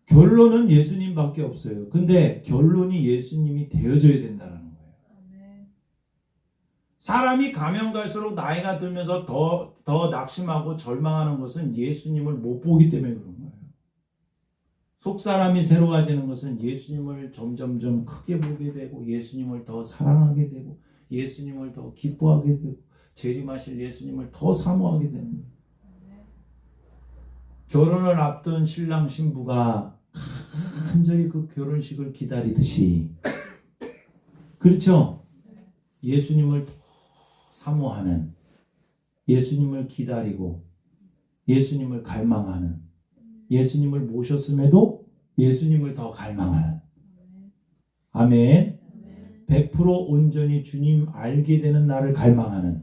결론은 예수님밖에 없어요. 근데 결론이 예수님이 되어져야 된다는 거예요. 사람이 가면 갈수록 나이가 들면서 더 낙심하고 절망하는 것은 예수님을 못 보기 때문에 그런 거예요. 속 사람이 새로워지는 것은 예수님을 점점점 크게 보게 되고 예수님을 더 사랑하게 되고 예수님을 더 기뻐하게 되고 재림하실 예수님을 더 사모하게 되는 거예요. 결혼을 앞둔 신랑 신부가 간절히 그 결혼식을 기다리듯이 그렇죠? 예수님을 더 사모하는 예수님을 기다리고 예수님을 갈망하는 예수님을 모셨음에도 예수님을 더 갈망하는 아멘 100% 온전히 주님 알게 되는 나를 갈망하는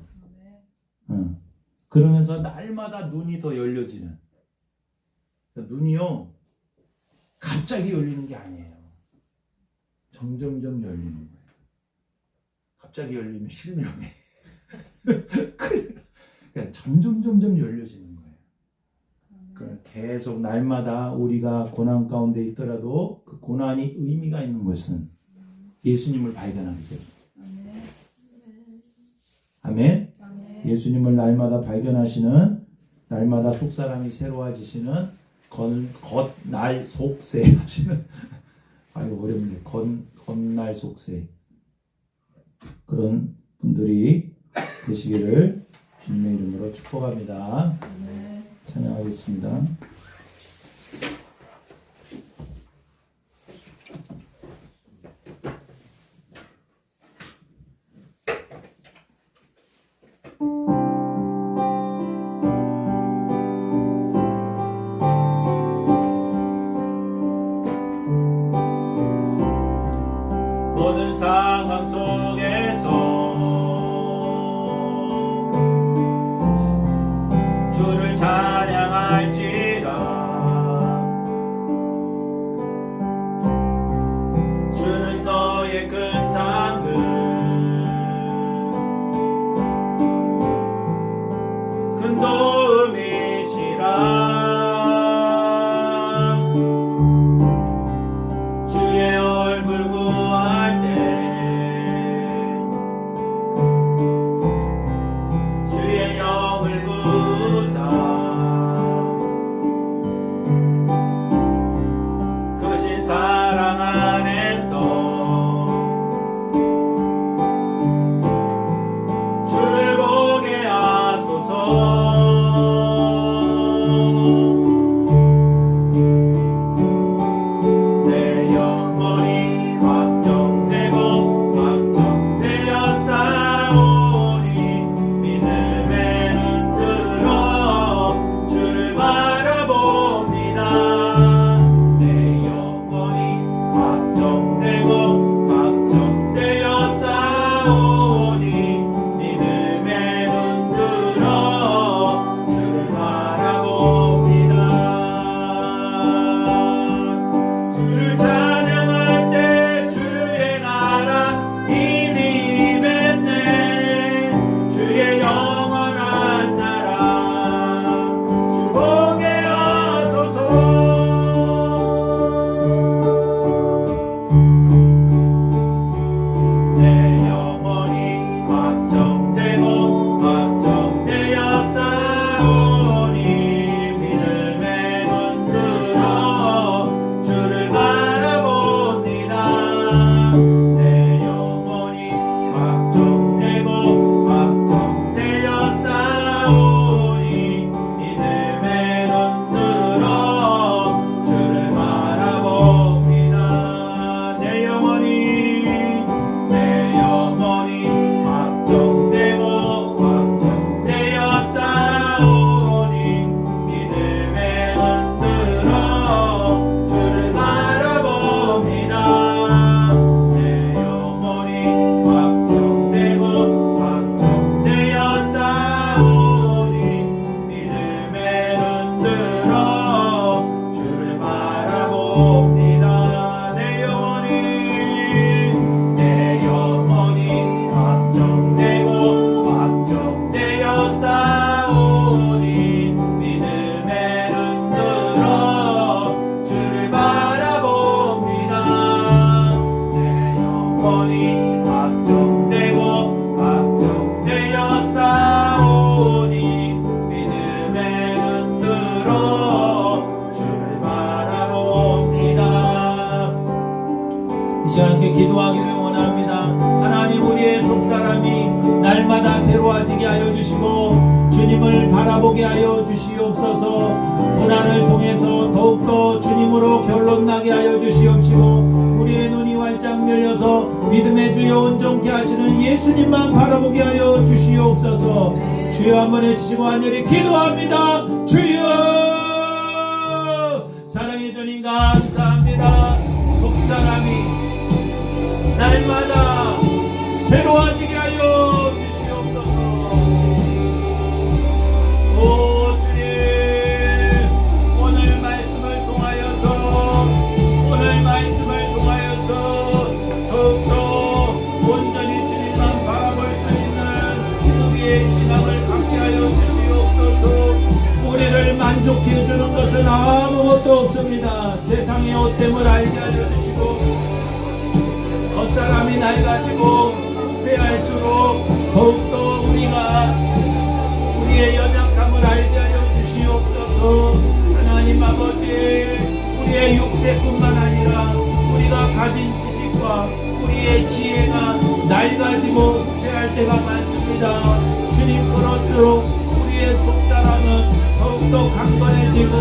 그러면서 날마다 눈이 더 열려지는 눈이요 갑자기 열리는 게 아니에요. 점점점 열리는 거예요. 갑자기 열리면 실명해. 그러니까 점점 열려지는 거예요. 그러니까 계속 날마다 우리가 고난 가운데 있더라도 그 고난이 의미가 있는 것은 예수님을 발견하기 때문에. 아멘. 예수님을 날마다 발견하시는 날마다 속사람이 새로워지시는 겉날 속세 하시는 아이고 어렵네. 겉날 속세 그런 분들이 되시기를 주님의 이름으로 축복합니다. 찬양하겠습니다. 모든 상황 속에서 주를 찬양할지라 기도하기를 원합니다. 하나님, 우리의 속사람이 날마다 새로워지게 하여 주시고 주님을 바라보게 하여 주시옵소서. 고난을 통해서 더욱더 주님으로 결론나게 하여 주시옵시고 우리의 눈이 활짝 열려서 믿음의 주여 온전케 하시는 예수님만 바라보게 하여 주시옵소서. 주여 한번 해주시고 간절히 기도합니다. 주여, 사랑의 주님 감사합니다. 속사람이 날마다 새로워지게 하여 주시옵소서. 오 주님, 오늘 말씀을 통하여서 더욱더 온전히 주님만 바라볼 수 있는 우리의 신앙을 갖게 하여 주시옵소서. 우리를 만족해 주는 것은 아무것도 없습니다. 세상의 헛됨을 알게 하여 주시고 겉사람이 낡아지고 후회할수록 더욱더 우리가 우리의 연약함을 알게 하여 주시옵소서. 하나님 아버지, 우리의 육체뿐만 아니라 우리가 가진 지식과 우리의 지혜가 낡아지고 후회할 때가 많습니다. 주님, 그럴수록 우리의 속사람은 더욱더 강건해지고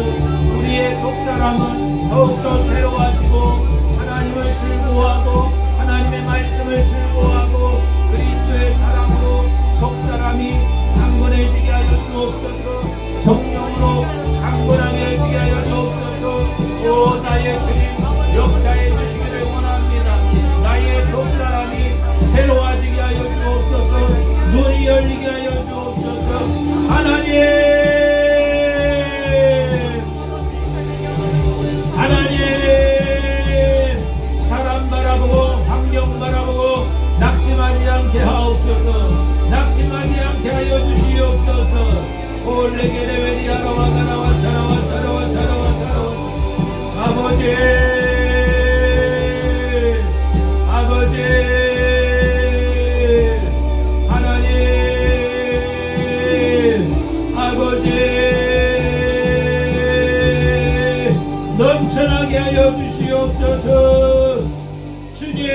우리의 속사람은 더욱더 새로워지고 하나님을 즐거워하고 하나님의 말씀을 즐거워하고 그리스도의 사랑으로 속사람이 강건해지게 하여 주옵소서. 성령으로 강건하게 해주게 하여 주옵소서. 오 나의 주님, 역사해 주시기를 원합니다. 나의 속사람이 새로워지게 하여 주옵소서. 눈이 열리게 하여 주옵소서. 하나님, 사람 바라보고 환경 바라보고 낙심하지 않게 하옵소서. 낙심하지 않게 하여 주시옵소서. 올레게레베리 하라와 가라와 사라와 사라와 사라와 사라와 아버지, 아버지 하나님, 아버지 넘쳐나게 하여 주시옵소서. 주님,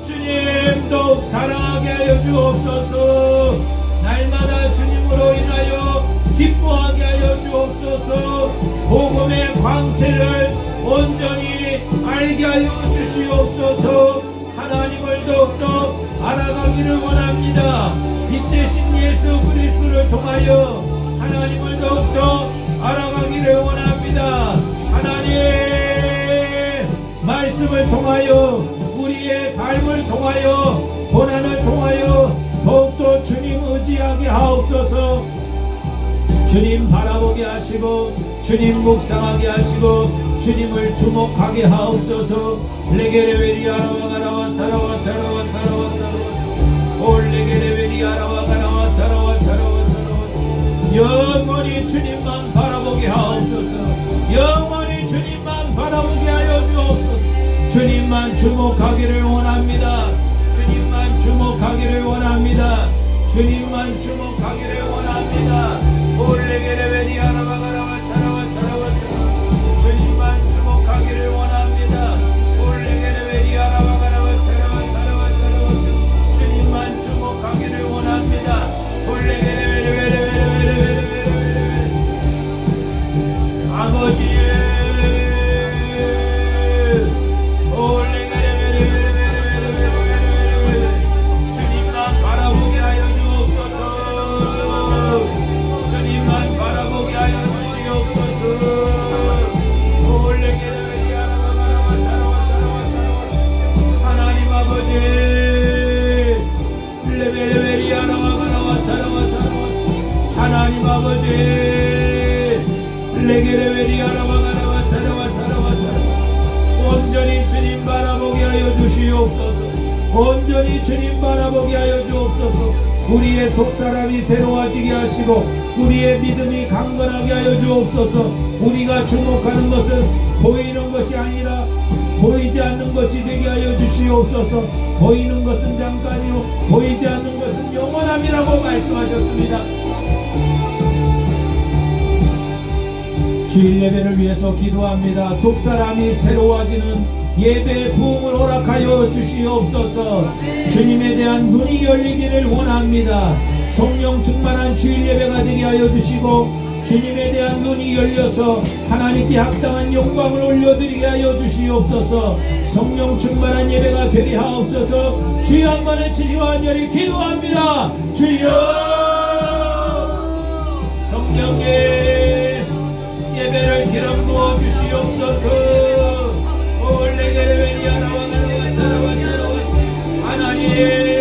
주님 더욱 사랑하게 하여 주옵소서. 날마다 주님으로 인하여 기뻐하게 하여 주옵소서. 복음의 광채를 온전히 알게 하여 주시옵소서. 하나님을 더욱더 알아가기를 원합니다. 빛 대신 예수 그리스도를 통하여 하나님을 더욱더 알아가기를 원합니다. 하나님, 말씀을 통하여 우리의 삶을 통하여 고난을 통하여 더욱더 주님 의지하게 하옵소서. 주님 바라보게 하시고 주님 묵상하게 하시고 주님을 주목하게 하옵소서. 레게레베리 아라와 가라와 사라와 사라와 사라와 사라와 올레게레베리 아라와 가라와 사라와 사라와 사라와 영원히 주님만 바라보게 하옵소서. 영원히 주님만 바라보게 하여 주옵소서. 주님만 주목하기를 원합니다. 주님만 주목하기를 원합니다. 주님만 주목하기를 원합니다. 올레게레베리 아라와 가라와 사라와 사라와 사라와 주님만 주목하기를 원합니다. 올레게레베리 아라와 가라와 사라와 사라와 사라와 주님만 주목하기를 원합니다. 올레게레베레베레베레베레베레 아버지, 주님만 바라보게 하여 주옵소서. 주님만 바라보게 하여 주시옵소서. 하나님 아버지, 레베레베리 아라와 가라와 사라와 사라와 하나님 아버지, 레게레베리 아라와 가라와 사라와 사라와 사라와 온전히 주님 바라보게 하여 주시옵소서. 온전히 주님 바라보게 하여 주옵소서. 우리의 속사람이 새로워지게 하시고 우리의 믿음이 강건하게 하여 주옵소서. 우리가 주목하는 것은 보이는 것이 아니라 보이지 않는 것이 되게 하여 주시옵소서. 보이는 것은 잠깐이요 보이지 않는 것은 영원함이라고 말씀하셨습니다. 주일 예배를 위해서 기도합니다. 속사람이 새로워지는 예배 부흥을 허락하여 주시옵소서. 주님에 대한 눈이 열리기를 원합니다. 성령 충만한 주일 예배가 되게 하여 주시고 주님에 대한 눈이 열려서 하나님께 합당한 영광을 올려드리게 하여 주시옵소서. 성령 충만한 예배가 되게 하옵소서. 주여 한 번에 간절히 기도합니다. 주여 성령의 예배를 기름 부어 주시옵소서. 하나님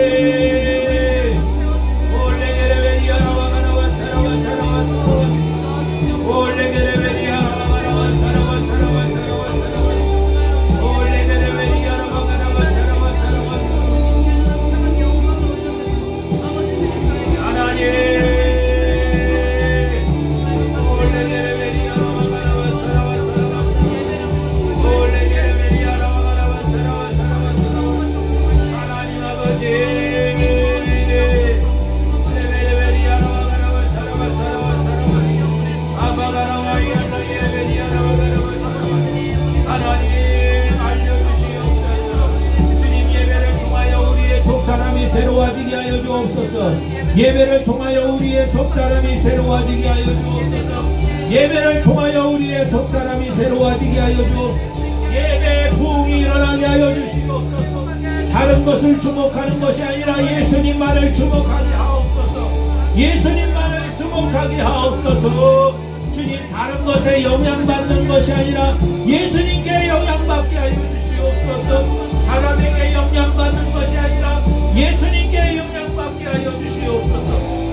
새로워지게 하여 주옵소서. 예배를 통하여 우리의 속사람이 새로워지게 하여 주옵소서. 예배를 통하여 우리의 속사람이 새로워지게 하여 주옵소서. 예배 부흥이 일어나게 하여 주시옵소서. 다른 것을 주목하는 것이 아니라 예수님만을 주목하게 하옵소서. 예수님만을 주목하게 하옵소서. 주님, 다른 것에 영향받는 것이 아니라 예수님께 영향받게 하여 주시옵소서. 사람에게 영향받는 것이 아니라 예수님께 영향받게 하여 주시옵소서.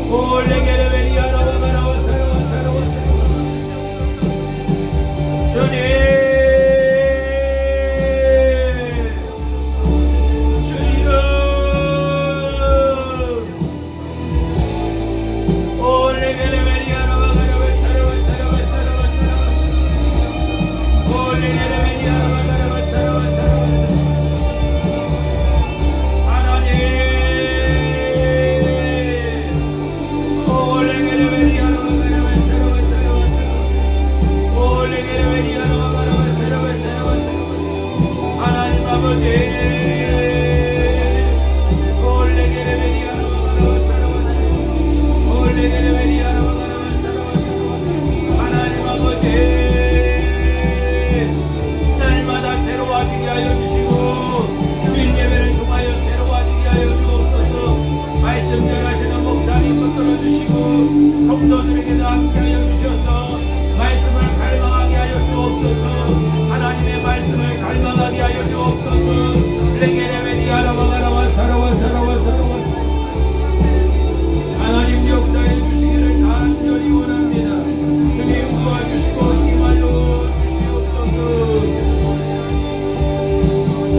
올레게레베리아라와가라와 사라와 주님 날마다 새로워지게 하여 주시고 주일 예배를 통하여 새로워지게 하여 주옵소서. 말씀 전하시는 목사님 붙들어 주시고 성도들에게도 함께 하여 주셔서 말씀을 갈망하게 하여 주옵소서. 하나님의 말씀을 갈망하게 하여 주옵소서. 레게레베리아라바가라와 사라와 하나님 역사해 주시기를 간절히 원합니다. 주님 도와주시고 힘하여 주시옵소서.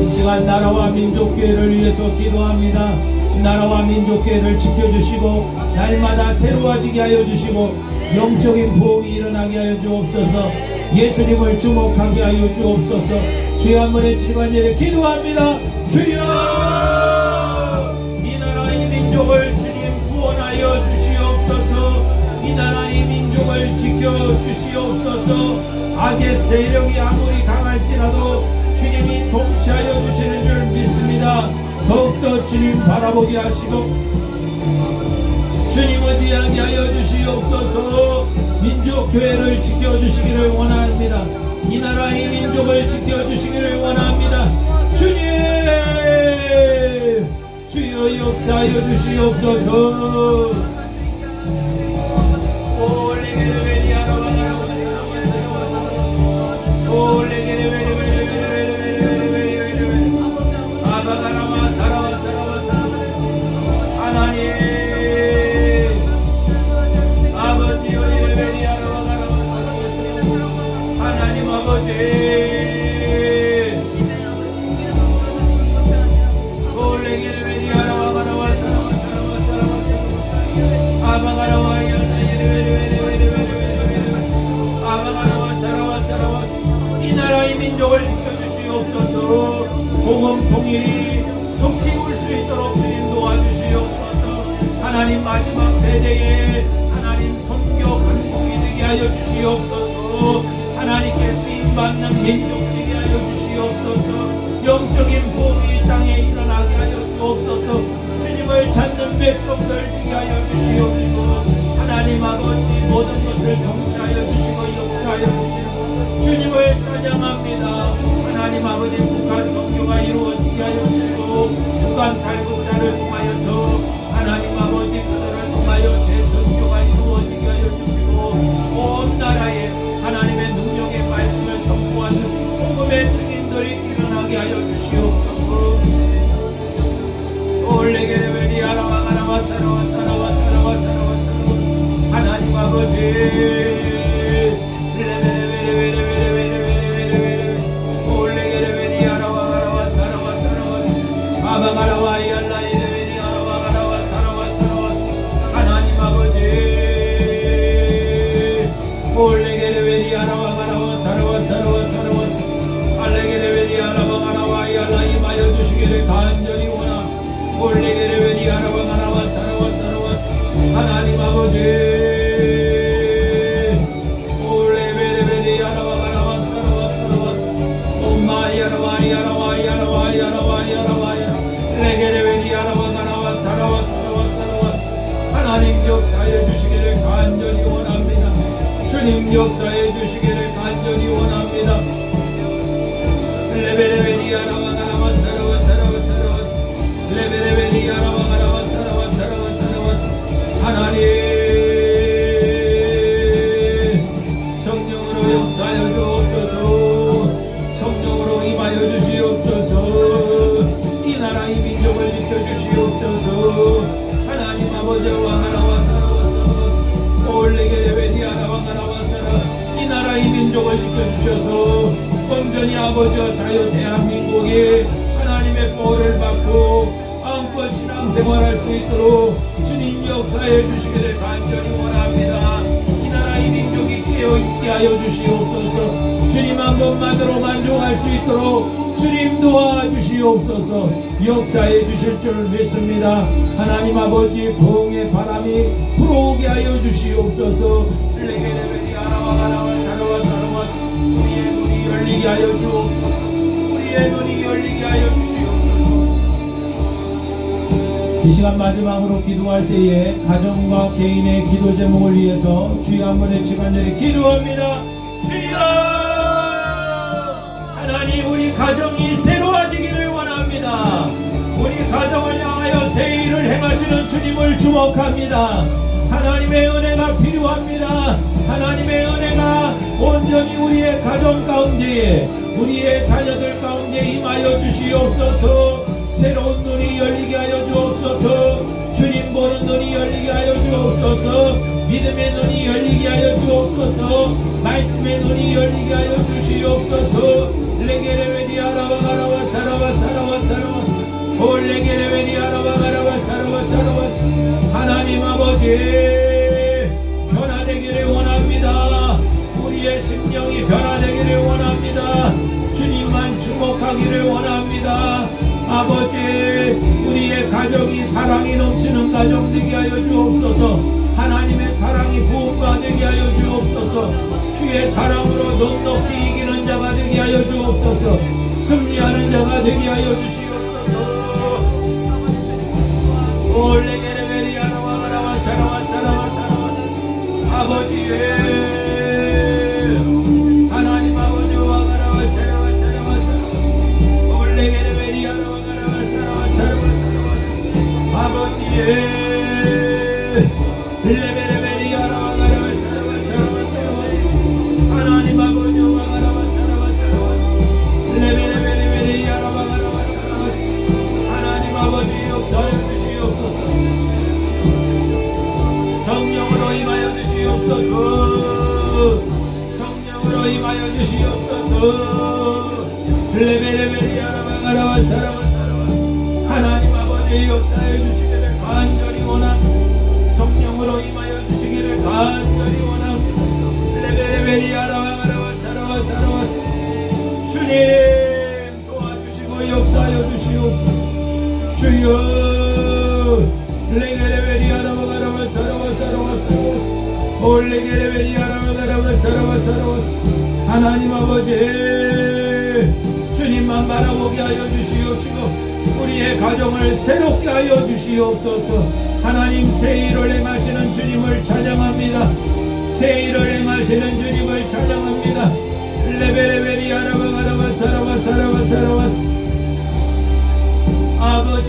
이 시간 나라와 민족교회를 위해서 기도합니다. 나라와 민족교회를 지켜주시고 날마다 새로워지게 하여 주시고 영적인 부흥이 일어나게 하여 주옵소서. 예수님을 주목하게 하여 주옵소서. 주여 한 번에 지간절히 기도합니다. 주여 이 나라의 민족을 주님 구원하여 주시옵소서. 이 나라의 민족을 지켜주시옵소서. 악의 세력이 아무리 강할지라도 주님이 통치하여 주시는 줄 믿습니다. 더욱더 주님 바라보게 하시고 주님 의지하게 하여 주시옵소서. 민족교회를 지켜주시기를 원합니다. 이 나라의 민족을 지켜주시기를 원합니다. 주님 주여 역사하여 주시옵소서. 하나님 아버지 이 나라의 민족을 지켜주시옵소서. 복음 통일이 속히 올 수 있도록 주님 도와주시옵소서. 하나님 마지막 세대에 하나님 선교 간공이 되게 하여 주시옵소서. 하나님께 쓰임받는 민족 되게 하여 주시옵소서. 주옵소서. 영적인 보험이 이 땅에 일어나게 하여 주옵소서. 주님을 찾는 백성들 되게 하여 주시옵시고 하나님 아버지 모든 것을 통치하여 주시고 역사하여 주시고 주님을 찬양합니다. 하나님 아버지 북한 선교가 이루어지게 하여 주시고 북한 탈북자를 통하여서 하나님 아버지 그들을 통하여 재선교가 이루어지게 하여 주시고 온 나라에 하나님의 능력의 말씀을 선포하는 복음의 증인들이 일어나게 하여 주시옵소서. 올레게레베리 아라와가라와 사라와 사라와 사라와 사라와 사라와 하나님 아버지 올레게레베리 아라와가라와 사라와 사라와 아바가라와 이알라이레베리 아라와가라와 사라와 사라와 하나님 아버지 올레게레베리 아라와가라와 사라와 사라와 사라와 알레게레베리 아라와가라와 이알라 임하여 주시기를 간절히 원하 올레게레베리 아라와가라와 사라와 사라와 하나님 아버지 올레베레베리 아라와가라와 사라와 사라와 엄마야라와 야라와 야라와 야라와 야라와 레게레베리 아라와가라와 사라와 사라와 사라와 하나님 역사해 주시기를 간절히 원합니다. 주님 역사해 주시기를 간절히 원합니다. 레베레베리 아라와가라와 사라와 사라와 사라와 레베레베리 아라와가라와 사라와 사라와 사라와 하나님 성령으로 역사하여 주옵소서. 성령으로 임하여 주시옵소서. 이 나라의 민족을 지켜주시옵소서. 하나님 아버지와 가라와 사라와 사라와 올레게레베리 아라와가라와 사라 이 나라의 민족을 지켜주셔서 온전히 아버지와 자유 대한민국이 하나님의 보호를 받고 안고 신앙생활할 수 있도록 주님 역사해 주시기를 간절히 원합니다. 이 나라의 민족이 깨어있게 하여 주시옵소서. 주님 한 번만으로 만족할 수 있도록 주님 도와주시옵소서. 역사해 주실 줄 믿습니다. 하나님 아버지 부흥의 바람이 불어오게 하여 주시옵소서. 레게레베리 아라와가라와 사라와 사라와 우리의 눈이 열리게 하여 주옵소서. 우리의 눈이 열리게 하여 주시옵소서. 이 시간 마지막으로 기도할 때에 가정과 개인의 기도 제목을 위해서 주여 한번 외치 간절히 기도합니다. 주여 하나님 우리 가정이 새로워지기를 원합니다. 우리 가정을 향하여 새 일을 행하시는 주님을 주목합니다. 하나님의 은혜가 필요합니다. 하나님의 은혜가 온전히 우리의 가정 가운데 우리의 자녀들 가운데 임하여 주시옵소서. 새로운 눈이 열리게 하여 주옵소서. 주님 보는 눈이 열리게 하여 주옵소서. 믿음의 눈이 열리게 하여 주옵소서. 말씀의 눈이 열리게 하여 주시옵소서. 레게레베디 아라와가라와 사라와 사라와 사라와 올레게레베디 아라와가라와 사라와 사라와 하나님 아버지 변화되기를 원합니다. 우리의 심령이 변화되기를 원합니다. 주님만 주목하기를 원합니다. 아버지 우리의 가정이 사랑이 넘치는 가정 되게 하여 주옵소서. 하나님의 사랑이 부흥되게 하여 주옵소서. 주의 사랑으로 넉넉히 이기는 자가 되게 하여 주옵소서. 승리하는 자가 되게 하여 주시옵소서. 올레게레베리 아라와가라와 사라와 사라와 사라와 아버지의 하나님 아버지와 가라와 사라와 사라와 사라와 올레게레베리 아라와가라와 사라와 사라와 사라와 아버지의 레베레베리 아라와가라와 사라와 사라와 사라와 하나님 아버지와 가라와 사라와 사라와 레베레베리 아라와가라와 사라와 하나님 아버지 역사해 주시옵소서. 성령으로 임하여 주시옵소서. 성령으로 임하여 주시옵소서. 레베레베리 아라와가라와 사라와 사라와 하나님 아버지 역사해 주시기를 간절히 원합니다. 성령으로 임하여 주시기를 간절히 원합니다. 레베레베리 아라와가라와 사라와 사라와 주님 도와주시고 역사하여 주시옵소서. 주여 레게레베리 아라와가라와 사라와 사라와 사라와 올레게레베리 아라와가라와 사라와 사라와 하나님 아버지 주님만 주님만 바라보게 하여 주시옵시고 우리의 가정을 새롭게 하여 주시옵소서. 하나님 새 일을 행하시는 주님을 찬양합니다. 새 일을 행하시는 주님을 찬양합니다. 레베레베리 아라바가라바 사라바 사라바 사라바 아버지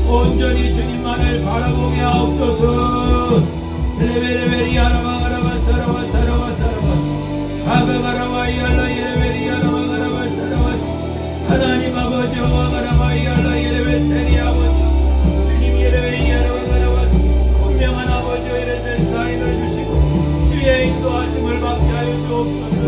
온전히 주님만을 바라보게 하옵소서. 레베레베리 아라바가라바 사라바 사라바 사라바 아바가라바 이알라 예레베리 아라바가라바 사라바 하나님 아버지와 가라바 이알라 예레베 세리 아버지 주님 예레베 이알라바가라바 분명한 아버지와 이레벨 사인을 주시고 주의 인도하심을 받게 하여 주옵소서.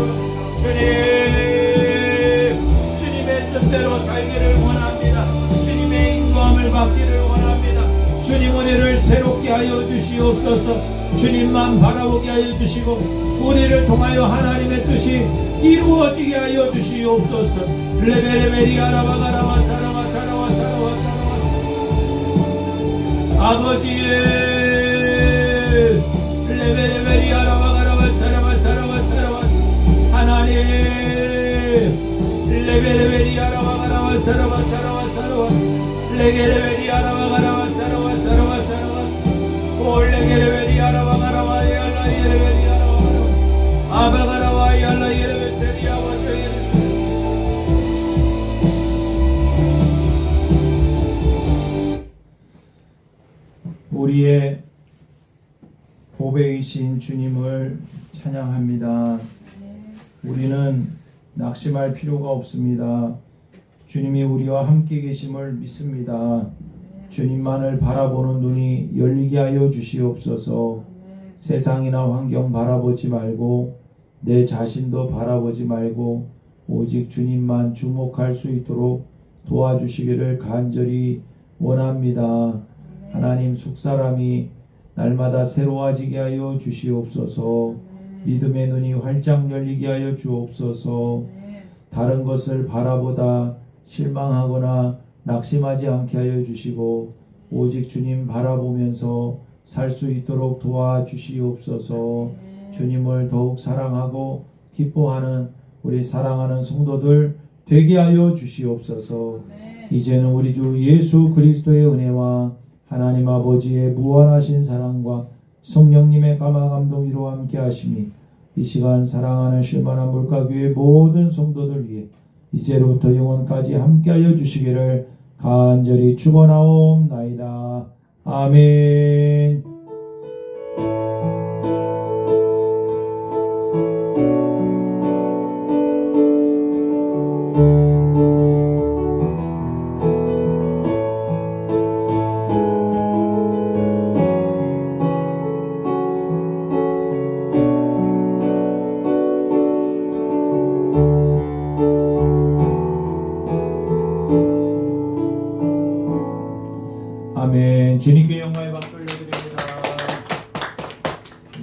주님의 뜻대로 살기를 원합니다. 주님의 인도함을 받기를 원합니다. 주님 우리를 새롭게 하여 주시옵소서. 주님만 바라보게 하여 주시고 우리를 통하여 하나님의 뜻이 이루어지게 하여 주시옵소서. 레베레베리 아라바가라바 사라바 사라바 사라바 사라바 아버지의 레베레베리 아라바가라바 사라바 사라바 사라바 하나님 레베레베리 아라바가라바 사라바 사라바 사라바 레게레베리 아라바가라바 사라바 사라바 사라바 올레게레베리 아라바가라바 야라 예레베리 아라바가라바 아바가라바 야라 예레베 세리 아바토 예레세 우리의 보배이신 주님을 찬양합니다. 우리는 낙심할 필요가 없습니다. 주님이 우리와 함께 계심을 믿습니다. 주님만을 바라보는 눈이 열리게 하여 주시옵소서. 세상이나 환경 바라보지 말고 내 자신도 바라보지 말고 오직 주님만 주목할 수 있도록 도와주시기를 간절히 원합니다. 하나님 속사람이 날마다 새로워지게 하여 주시옵소서. 믿음의 눈이 활짝 열리게 하여 주옵소서. 다른 것을 바라보다 실망하거나 낙심하지 않게 하여 주시고 오직 주님 바라보면서 살 수 있도록 도와주시옵소서. 주님을 더욱 사랑하고 기뻐하는 우리 사랑하는 성도들 되게 하여 주시옵소서. 이제는 우리 주 예수 그리스도의 은혜와 하나님 아버지의 무한하신 사랑과 성령님의 감화 감동 위로 함께 하심이 이 시간 사랑하는 실만한 물가교회 모든 성도들 위해 이제로부터 영원까지 함께하여 주시기를 간절히 축원하옵나이다. 아멘. 아멘. 주님께 영광의 박수 올려드립니다.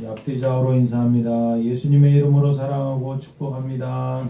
앞뒤좌우로 인사합니다. 예수님의 이름으로 사랑하고 축복합니다.